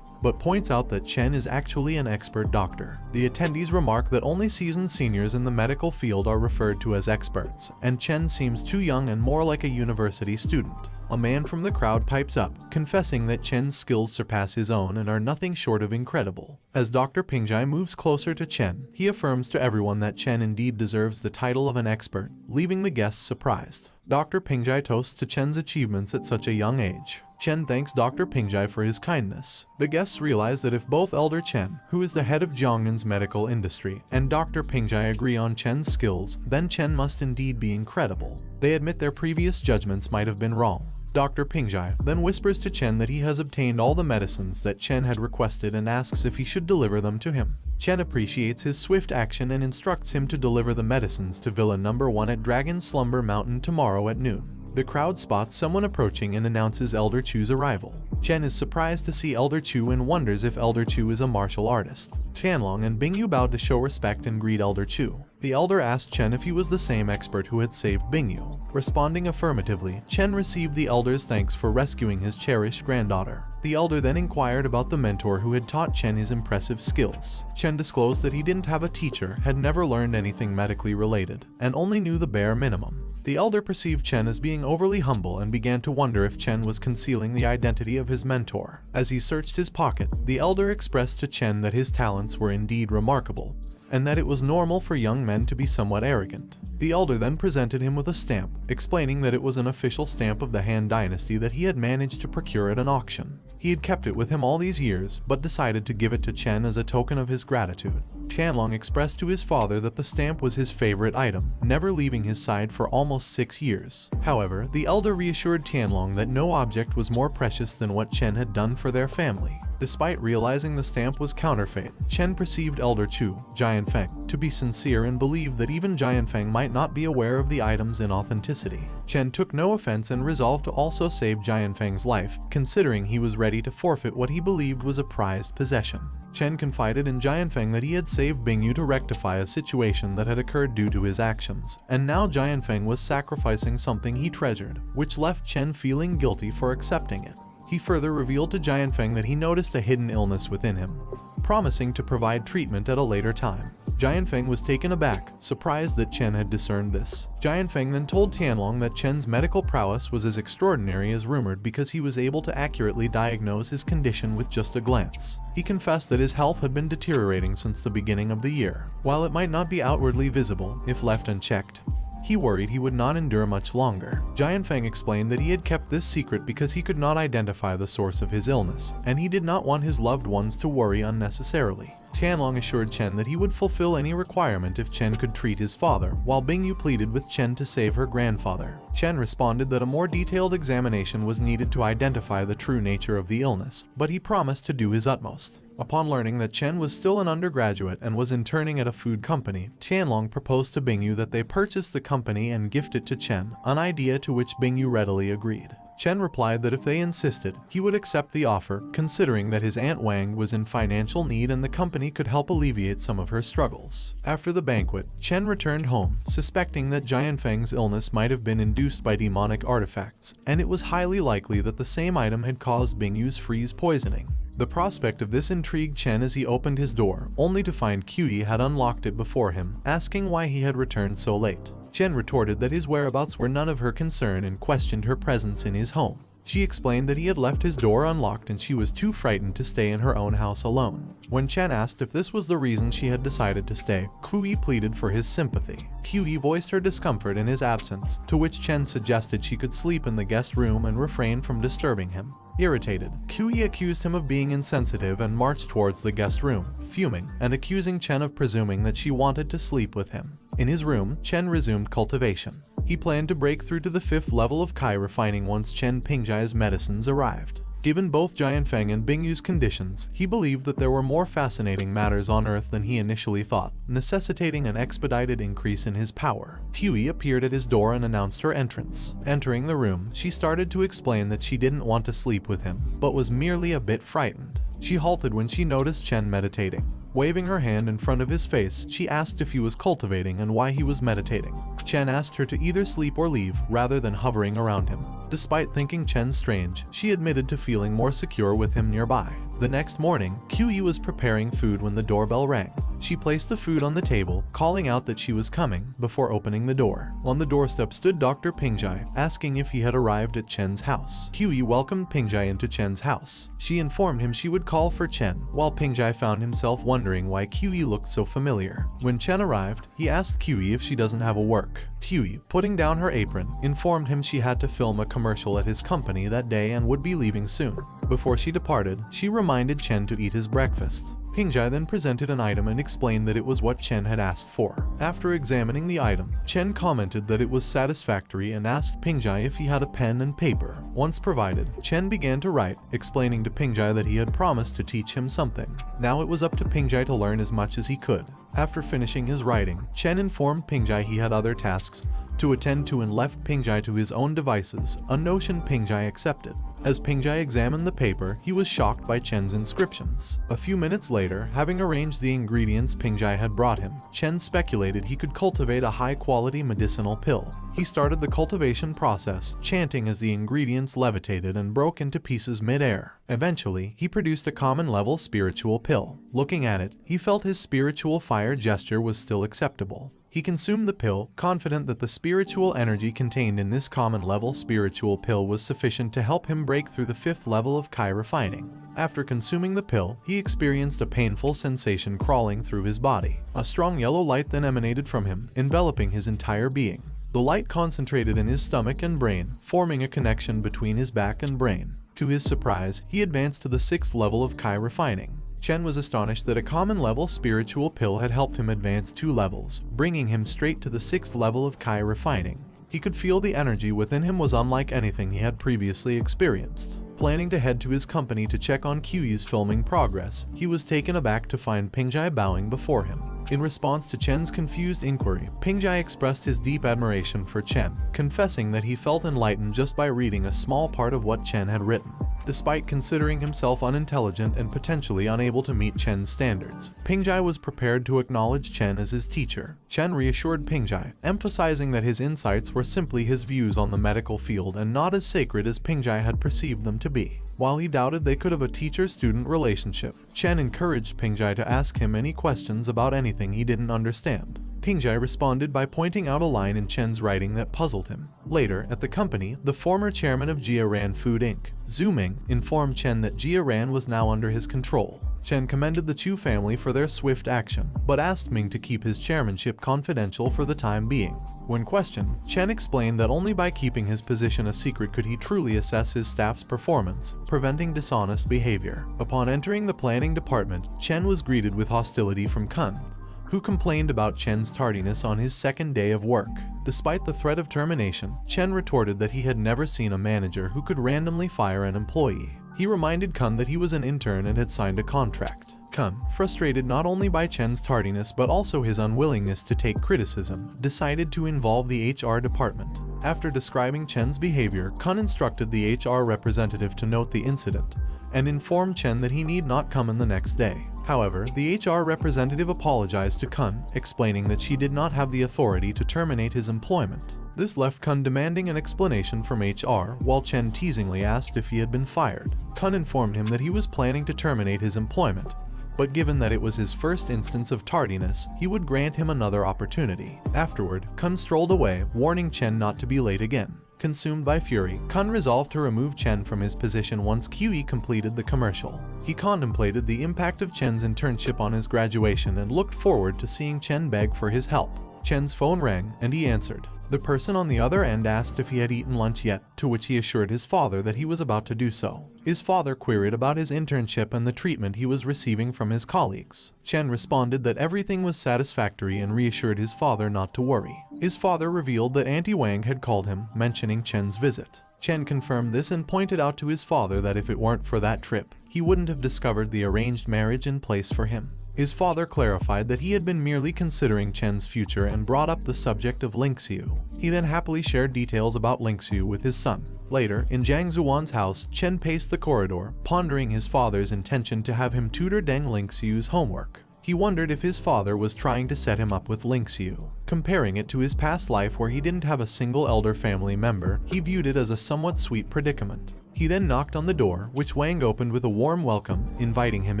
but points out that Chen is actually an expert doctor. The attendees remark that only seasoned seniors in the medical field are referred to as experts, and Chen seems too young and more like a university student. A man from the crowd pipes up, confessing that Chen's skills surpass his own and are nothing short of incredible. As Dr. Pingjai moves closer to Chen, he affirms to everyone that Chen indeed deserves the title of an expert, leaving the guests surprised. Dr. Pingjai toasts to Chen's achievements at such a young age. Chen thanks Dr. Pingjai for his kindness. The guests realize that if both Elder Chen, who is the head of Jiangnan's medical industry, and Dr. Pingjai agree on Chen's skills, then Chen must indeed be incredible. They admit their previous judgments might have been wrong. Dr. Pingjai then whispers to Chen that he has obtained all the medicines that Chen had requested and asks if he should deliver them to him. Chen appreciates his swift action and instructs him to deliver the medicines to Villa No. 1 at Dragon Slumber Mountain tomorrow at noon. The crowd spots someone approaching and announces Elder Chu's arrival. Chen is surprised to see Elder Chu and wonders if Elder Chu is a martial artist. Tianlong and Bingyu bowed to show respect and greet Elder Chu. The elder asked Chen if he was the same expert who had saved Bingyu. Responding affirmatively, Chen received the elder's thanks for rescuing his cherished granddaughter. The elder then inquired about the mentor who had taught Chen his impressive skills. Chen disclosed that he didn't have a teacher, had never learned anything medically related, and only knew the bare minimum. The elder perceived Chen as being overly humble and began to wonder if Chen was concealing the identity of his mentor. As he searched his pocket, the elder expressed to Chen that his talents were indeed remarkable, and that it was normal for young men to be somewhat arrogant. The elder then presented him with a stamp, explaining that it was an official stamp of the Han Dynasty that he had managed to procure at an auction. He had kept it with him all these years, but decided to give it to Chen as a token of his gratitude. Tianlong expressed to his father that the stamp was his favorite item, never leaving his side for almost 6 years. However, the elder reassured Tianlong that no object was more precious than what Chen had done for their family. Despite realizing the stamp was counterfeit, Chen perceived Elder Chu, Jianfeng, to be sincere and believed that even Jianfeng might not be aware of the item's inauthenticity. Chen took no offense and resolved to also save Jianfeng's life, considering he was ready to forfeit what he believed was a prized possession. Chen confided in Jianfeng that he had saved Bingyu to rectify a situation that had occurred due to his actions, and now Jianfeng was sacrificing something he treasured, which left Chen feeling guilty for accepting it. He further revealed to Jianfeng that he noticed a hidden illness within him, promising to provide treatment at a later time. Jianfeng was taken aback, surprised that Chen had discerned this. Jianfeng then told Tianlong that Chen's medical prowess was as extraordinary as rumored because he was able to accurately diagnose his condition with just a glance. He confessed that his health had been deteriorating since the beginning of the year. While it might not be outwardly visible if left unchecked, he worried he would not endure much longer. Jianfeng explained that he had kept this secret because he could not identify the source of his illness, and he did not want his loved ones to worry unnecessarily. Tianlong assured Chen that he would fulfill any requirement if Chen could treat his father, while Bingyu pleaded with Chen to save her grandfather. Chen responded that a more detailed examination was needed to identify the true nature of the illness, but he promised to do his utmost. Upon learning that Chen was still an undergraduate and was interning at a food company, Tianlong proposed to Bingyu that they purchase the company and gift it to Chen, an idea to which Bingyu readily agreed. Chen replied that if they insisted, he would accept the offer, considering that his Aunt Wang was in financial need and the company could help alleviate some of her struggles. After the banquet, Chen returned home, suspecting that Jianfeng's illness might have been induced by demonic artifacts, and it was highly likely that the same item had caused Bingyu's freeze poisoning. The prospect of this intrigued Chen as he opened his door, only to find Cutie had unlocked it before him, asking why he had returned so late. Chen retorted that his whereabouts were none of her concern and questioned her presence in his home. She explained that he had left his door unlocked and she was too frightened to stay in her own house alone. When Chen asked if this was the reason she had decided to stay, Kui pleaded for his sympathy. Kui voiced her discomfort in his absence, to which Chen suggested she could sleep in the guest room and refrain from disturbing him. Irritated, Kui accused him of being insensitive and marched towards the guest room, fuming, and accusing Chen of presuming that she wanted to sleep with him. In his room, Chen resumed cultivation. He planned to break through to the 5th level of Kai refining once Chen Pingjai's medicines arrived. Given both Jianfeng and Bingyu's conditions, he believed that there were more fascinating matters on Earth than he initially thought, necessitating an expedited increase in his power. Huey appeared at his door and announced her entrance. Entering the room, she started to explain that she didn't want to sleep with him, but was merely a bit frightened. She halted when she noticed Chen meditating. Waving her hand in front of his face, she asked if he was cultivating and why he was meditating. Chen asked her to either sleep or leave, rather than hovering around him. Despite thinking Chen strange, she admitted to feeling more secure with him nearby. The next morning, Qiu was preparing food when the doorbell rang. She placed the food on the table, calling out that she was coming, before opening the door. On the doorstep stood Dr. Pingjai, asking if he had arrived at Chen's house. Qiu welcomed Pingjai into Chen's house. She informed him she would call for Chen, while Pingjai found himself wondering why Qiu looked so familiar. When Chen arrived, he asked Qiu if she doesn't have a work. Qiu, putting down her apron, informed him she had to film a commercial at his company that day and would be leaving soon. Before she departed, she reminded Chen to eat his breakfast. Pingjai then presented an item and explained that it was what Chen had asked for. After examining the item, Chen commented that it was satisfactory and asked Pingjai if he had a pen and paper. Once provided, Chen began to write, explaining to Pingjai that he had promised to teach him something. Now it was up to Pingjai to learn as much as he could. After finishing his writing, Chen informed Pingjai he had other tasks to attend to and left Pingjai to his own devices, a notion Pingjai accepted. As Pingjai examined the paper, he was shocked by Chen's inscriptions. A few minutes later, having arranged the ingredients Pingjai had brought him, Chen speculated he could cultivate a high-quality medicinal pill. He started the cultivation process, chanting as the ingredients levitated and broke into pieces mid-air. Eventually, he produced a common-level spiritual pill. Looking at it, he felt his spiritual fire gesture was still acceptable. He consumed the pill, confident that the spiritual energy contained in this common-level spiritual pill was sufficient to help him break through the 5th level of Kai refining. After consuming the pill, he experienced a painful sensation crawling through his body. A strong yellow light then emanated from him, enveloping his entire being. The light concentrated in his stomach and brain, forming a connection between his back and brain. To his surprise, he advanced to the 6th level of Kai refining. Chen was astonished that a common-level spiritual pill had helped him advance 2 levels, bringing him straight to the 6th level of Kai refining. He could feel the energy within him was unlike anything he had previously experienced. Planning to head to his company to check on Qi's filming progress, he was taken aback to find Pingjai bowing before him. In response to Chen's confused inquiry, Pingjai expressed his deep admiration for Chen, confessing that he felt enlightened just by reading a small part of what Chen had written. Despite considering himself unintelligent and potentially unable to meet Chen's standards, Pingjai was prepared to acknowledge Chen as his teacher. Chen reassured Pingjai, emphasizing that his insights were simply his views on the medical field and not as sacred as Pingjai had perceived them to be. While he doubted they could have a teacher-student relationship, Chen encouraged Pingjai to ask him any questions about anything he didn't understand. Pingjai responded by pointing out a line in Chen's writing that puzzled him. Later, at the company, the former chairman of Jiaran Food Inc., Zhu Ming, informed Chen that Jiaran was now under his control. Chen commended the Chu family for their swift action, but asked Ming to keep his chairmanship confidential for the time being. When questioned, Chen explained that only by keeping his position a secret could he truly assess his staff's performance, preventing dishonest behavior. Upon entering the planning department, Chen was greeted with hostility from Kun, who complained about Chen's tardiness on his 2nd day of work. Despite the threat of termination, Chen retorted that he had never seen a manager who could randomly fire an employee. He reminded Kun that he was an intern and had signed a contract. Kun, frustrated not only by Chen's tardiness but also his unwillingness to take criticism, decided to involve the HR department. After describing Chen's behavior, Kun instructed the HR representative to note the incident and informed Chen that he need not come in the next day. However, the HR representative apologized to Kun, explaining that she did not have the authority to terminate his employment. This left Kun demanding an explanation from HR, while Chen teasingly asked if he had been fired. Kun informed him that he was planning to terminate his employment, but given that it was his first instance of tardiness, he would grant him another opportunity. Afterward, Kun strolled away, warning Chen not to be late again. Consumed by fury, Kun resolved to remove Chen from his position once QE completed the commercial. He contemplated the impact of Chen's internship on his graduation and looked forward to seeing Chen beg for his help. Chen's phone rang, and he answered. The person on the other end asked if he had eaten lunch yet, to which he assured his father that he was about to do so. His father queried about his internship and the treatment he was receiving from his colleagues. Chen responded that everything was satisfactory and reassured his father not to worry. His father revealed that Auntie Wang had called him, mentioning Chen's visit. Chen confirmed this and pointed out to his father that if it weren't for that trip, he wouldn't have discovered the arranged marriage in place for him. His father clarified that he had been merely considering Chen's future and brought up the subject of Lingxiu. He then happily shared details about Lingxiu with his son. Later, in Zhang Zuan's house, Chen paced the corridor, pondering his father's intention to have him tutor Deng Lingxiu's homework. He wondered if his father was trying to set him up with Lingxiu. Comparing it to his past life where he didn't have a single elder family member, he viewed it as a somewhat sweet predicament. He then knocked on the door, which Wang opened with a warm welcome, inviting him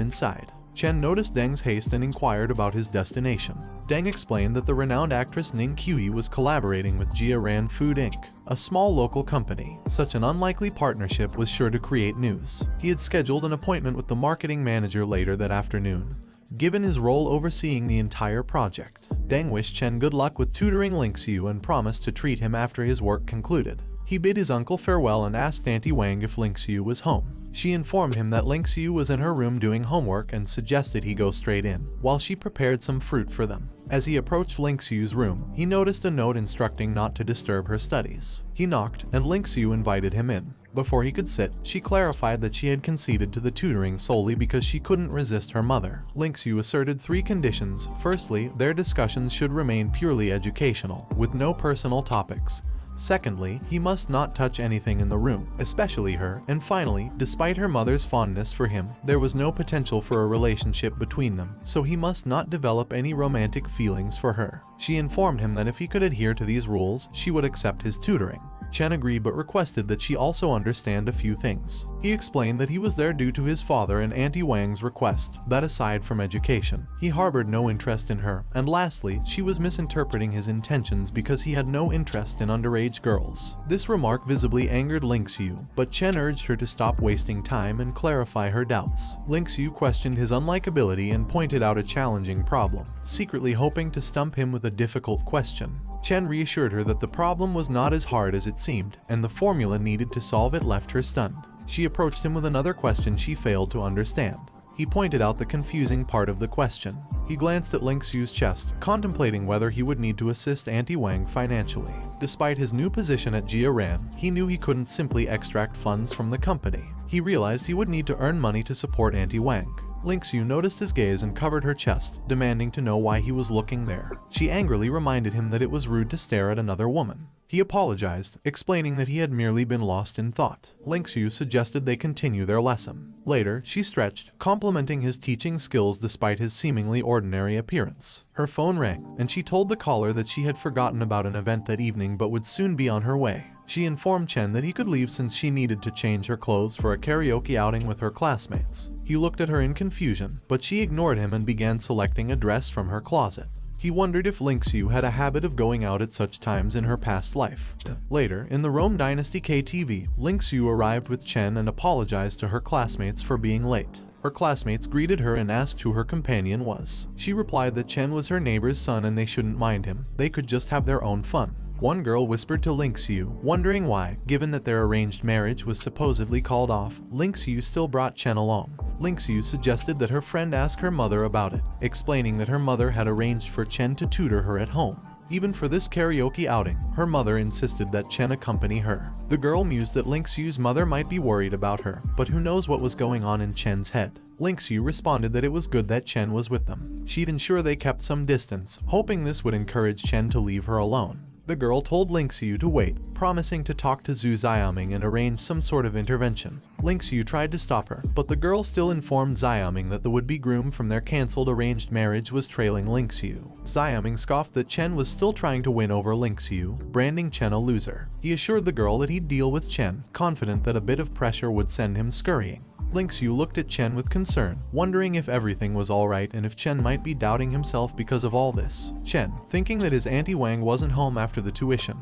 inside. Chen noticed Deng's haste and inquired about his destination. Deng explained that the renowned actress Ning Qi was collaborating with Jiaran Food Inc., a small local company. Such an unlikely partnership was sure to create news. He had scheduled an appointment with the marketing manager later that afternoon, given his role overseeing the entire project. Deng wished Chen good luck with tutoring Lingxiu and promised to treat him after his work concluded. He bid his uncle farewell and asked Auntie Wang if Lingxiu was home. She informed him that Lingxiu was in her room doing homework and suggested he go straight in, while she prepared some fruit for them. As he approached Lingxiu's room, he noticed a note instructing not to disturb her studies. He knocked, and Lingxiu invited him in. Before he could sit, she clarified that she had conceded to the tutoring solely because she couldn't resist her mother. Lingxiu asserted 3 conditions. Firstly, their discussions should remain purely educational, with no personal topics. Secondly, he must not touch anything in the room, especially her. And finally, despite her mother's fondness for him, there was no potential for a relationship between them, so he must not develop any romantic feelings for her. She informed him that if he could adhere to these rules, she would accept his tutoring. Chen agreed but requested that she also understand a few things. He explained that he was there due to his father and Auntie Wang's request, that aside from education, he harbored no interest in her, and lastly, she was misinterpreting his intentions because he had no interest in underage girls. This remark visibly angered Lingxiu, but Chen urged her to stop wasting time and clarify her doubts. Lingxiu questioned his unlikability and pointed out a challenging problem, secretly hoping to stump him with a difficult question. Chen reassured her that the problem was not as hard as it seemed, and the formula needed to solve it left her stunned. She approached him with another question she failed to understand. He pointed out the confusing part of the question. He glanced at Lingxiu's chest, contemplating whether he would need to assist Auntie Wang financially. Despite his new position at Jiaran, he knew he couldn't simply extract funds from the company. He realized he would need to earn money to support Auntie Wang. Lingxiu noticed his gaze and covered her chest, demanding to know why he was looking there. She angrily reminded him that it was rude to stare at another woman. He apologized, explaining that he had merely been lost in thought. Lingxiu suggested they continue their lesson. Later, she stretched, complimenting his teaching skills despite his seemingly ordinary appearance. Her phone rang, and she told the caller that she had forgotten about an event that evening but would soon be on her way. She informed Chen that he could leave since she needed to change her clothes for a karaoke outing with her classmates. He looked at her in confusion, but she ignored him and began selecting a dress from her closet. He wondered if Lingxiu had a habit of going out at such times in her past life. Later, in the Rome Dynasty KTV, Lingxiu arrived with Chen and apologized to her classmates for being late. Her classmates greeted her and asked who her companion was. She replied that Chen was her neighbor's son and they shouldn't mind him, they could just have their own fun. One girl whispered to Lingxiu, wondering why, given that their arranged marriage was supposedly called off, Lingxiu still brought Chen along. Lingxiu suggested that her friend ask her mother about it, explaining that her mother had arranged for Chen to tutor her at home. Even for this karaoke outing, her mother insisted that Chen accompany her. The girl mused that Lingxiu's mother might be worried about her, but who knows what was going on in Chen's head. Lingxiu responded that it was good that Chen was with them. She'd ensure they kept some distance, hoping this would encourage Chen to leave her alone. The girl told Lingxiu to wait, promising to talk to Zhu Xiaoming and arrange some sort of intervention. Lingxiu tried to stop her, but the girl still informed Xiaoming that the would-be groom from their cancelled arranged marriage was trailing Lingxiu. Xiaoming scoffed that Chen was still trying to win over Lingxiu, branding Chen a loser. He assured the girl that he'd deal with Chen, confident that a bit of pressure would send him scurrying. Lingxiu looked at Chen with concern, wondering if everything was alright and if Chen might be doubting himself because of all this. Chen, thinking that his Auntie Wang wasn't home after the tuition,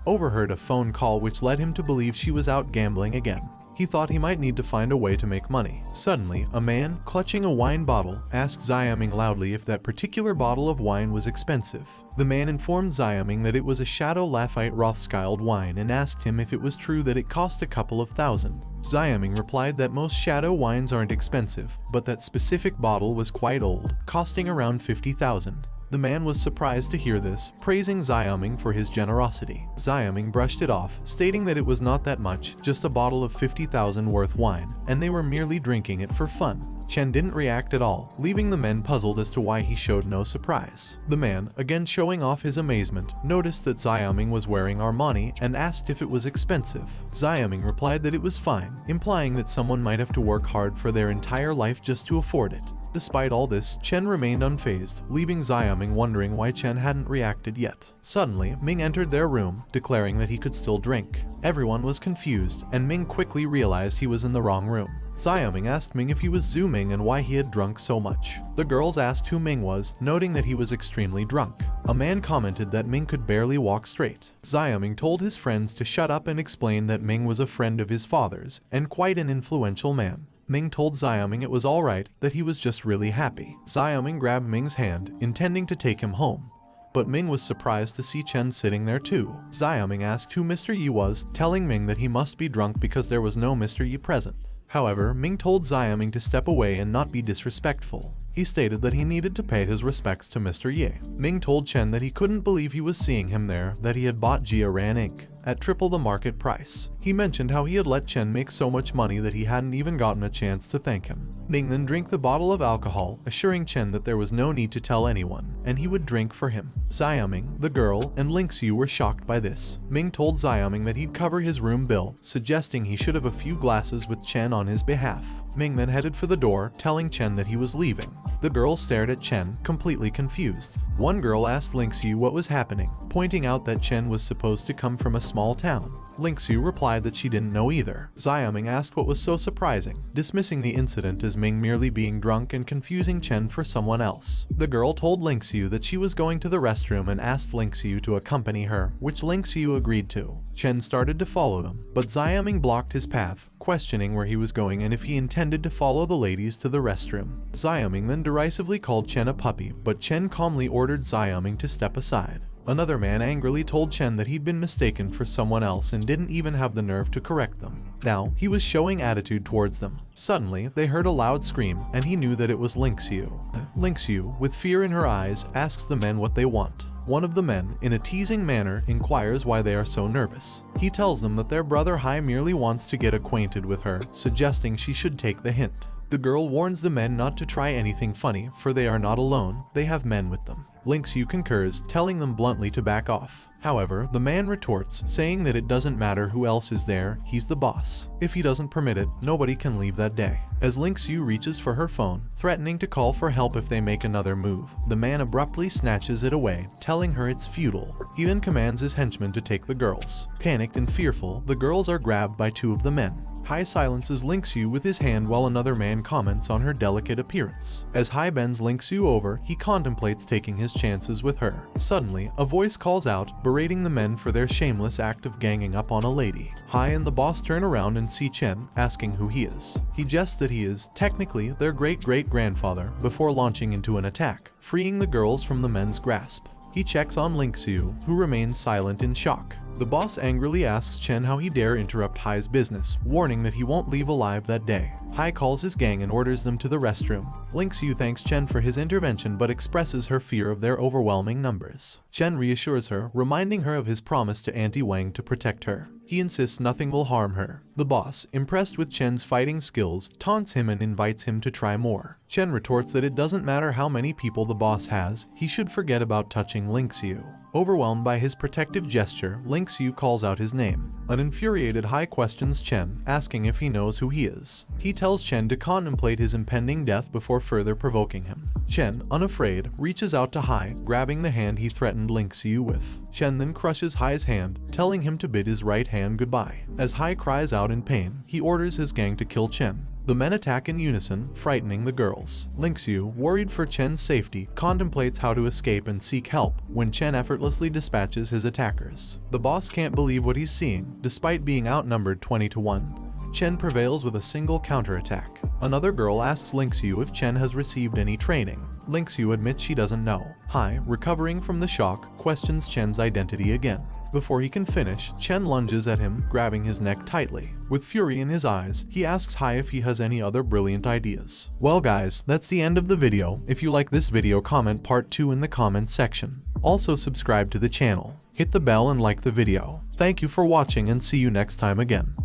overheard a phone call which led him to believe she was out gambling again. He thought he might need to find a way to make money. Suddenly, a man, clutching a wine bottle, asked Xiaoming loudly if that particular bottle of wine was expensive. The man informed Xiaoming that it was a Chateau Lafite Rothschild wine and asked him if it was true that it cost a couple of thousand. Xiaoming replied that most Chateau wines aren't expensive, but that specific bottle was quite old, costing around 50,000. The man was surprised to hear this, praising Xiaoming for his generosity. Xiaoming brushed it off, stating that it was not that much, just a bottle of 50,000 worth wine, and they were merely drinking it for fun. Chen didn't react at all, leaving the men puzzled as to why he showed no surprise. The man, again showing off his amazement, noticed that Xiaoming was wearing Armani and asked if it was expensive. Xiaoming replied that it was fine, implying that someone might have to work hard for their entire life just to afford it. Despite all this, Chen remained unfazed, leaving Xiaoming wondering why Chen hadn't reacted yet. Suddenly, Ming entered their room, declaring that he could still drink. Everyone was confused, and Ming quickly realized he was in the wrong room. Xiaoming asked Ming if he was Zhu Ming and why he had drunk so much. The girls asked who Ming was, noting that he was extremely drunk. A man commented that Ming could barely walk straight. Xiaoming told his friends to shut up and explained that Ming was a friend of his father's, and quite an influential man. Ming told Xiaoming it was alright, that he was just really happy. Xiaoming grabbed Ming's hand, intending to take him home. But Ming was surprised to see Chen sitting there too. Xiaoming asked who Mr. Yi was, telling Ming that he must be drunk because there was no Mr. Yi present. However, Ming told Xiaoming to step away and not be disrespectful. He stated that he needed to pay his respects to Mr. Yi. Ming told Chen that he couldn't believe he was seeing him there, that he had bought Jiaran Inc. at triple the market price. He mentioned how he had let Chen make so much money that he hadn't even gotten a chance to thank him. Ming then drank the bottle of alcohol, assuring Chen that there was no need to tell anyone, and he would drink for him. Xiaoming, the girl, and Ling Xiu were shocked by this. Ming told Xiaoming that he'd cover his room bill, suggesting he should have a few glasses with Chen on his behalf. Ming then headed for the door, telling Chen that he was leaving. The girl stared at Chen, completely confused. One girl asked Ling Xiu what was happening, pointing out that Chen was supposed to come from a small town. Ling Xiu replied that she didn't know either. Xiaoming asked what was so surprising, dismissing the incident as Ming merely being drunk and confusing Chen for someone else. The girl told Ling Xiu that she was going to the restroom and asked Ling Xiu to accompany her, which Ling Xiu agreed to. Chen started to follow them, but Xiaoming blocked his path, questioning where he was going and if he intended to follow the ladies to the restroom. Xiaoming then derisively called Chen a puppy, but Chen calmly ordered Xiaoming to step aside. Another man angrily told Chen that he'd been mistaken for someone else and didn't even have the nerve to correct them. Now, he was showing attitude towards them. Suddenly, they heard a loud scream, and he knew that it was Ling Xiu. Ling Xiu, with fear in her eyes, asks the men what they want. One of the men, in a teasing manner, inquires why they are so nervous. He tells them that their brother Hai merely wants to get acquainted with her, suggesting she should take the hint. The girl warns the men not to try anything funny, for they are not alone, they have men with them. Ling Xiu concurs, telling them bluntly to back off. However, the man retorts, saying that it doesn't matter who else is there, he's the boss. If he doesn't permit it, nobody can leave that day. As Ling Xiu reaches for her phone, threatening to call for help if they make another move, the man abruptly snatches it away, telling her it's futile. He then commands his henchmen to take the girls. Panicked and fearful, the girls are grabbed by two of the men. Hai silences Ling Xiu with his hand while another man comments on her delicate appearance. As Hai bends Ling Xiu over, he contemplates taking his chances with her. Suddenly, a voice calls out, berating the men for their shameless act of ganging up on a lady. Hai and the boss turn around and see Chen, asking who he is. He jests that he is, technically, their great-great-grandfather, before launching into an attack, freeing the girls from the men's grasp. He checks on Ling Xiu, who remains silent in shock. The boss angrily asks Chen how he dare interrupt Hai's business, warning that he won't leave alive that day. Hai calls his gang and orders them to the restroom. Ling Xiu thanks Chen for his intervention but expresses her fear of their overwhelming numbers. Chen reassures her, reminding her of his promise to Auntie Wang to protect her. He insists nothing will harm her. The boss, impressed with Chen's fighting skills, taunts him and invites him to try more. Chen retorts that it doesn't matter how many people the boss has, he should forget about touching Ling Xiu. Overwhelmed by his protective gesture, Ling Xiu calls out his name. An infuriated Hai questions Chen, asking if he knows who he is. He tells Chen to contemplate his impending death before further provoking him. Chen, unafraid, reaches out to Hai, grabbing the hand he threatened Ling Xiu with. Chen then crushes Hai's hand, telling him to bid his right hand goodbye. As Hai cries out in pain, he orders his gang to kill Chen. The men attack in unison, frightening the girls. Ling Xiu, worried for Chen's safety, contemplates how to escape and seek help when Chen effortlessly dispatches his attackers. The boss can't believe what he's seeing, despite being outnumbered 20-1. Chen prevails with a single counterattack. Another girl asks Ling Xiu if Chen has received any training. Ling Xiu admits she doesn't know. Hai, recovering from the shock, questions Chen's identity again. Before he can finish, Chen lunges at him, grabbing his neck tightly. With fury in his eyes, he asks Hai if he has any other brilliant ideas. Well guys, that's the end of the video. If you like this video, comment part 2 in the comments section. Also subscribe to the channel. Hit the bell and like the video. Thank you for watching and see you next time again.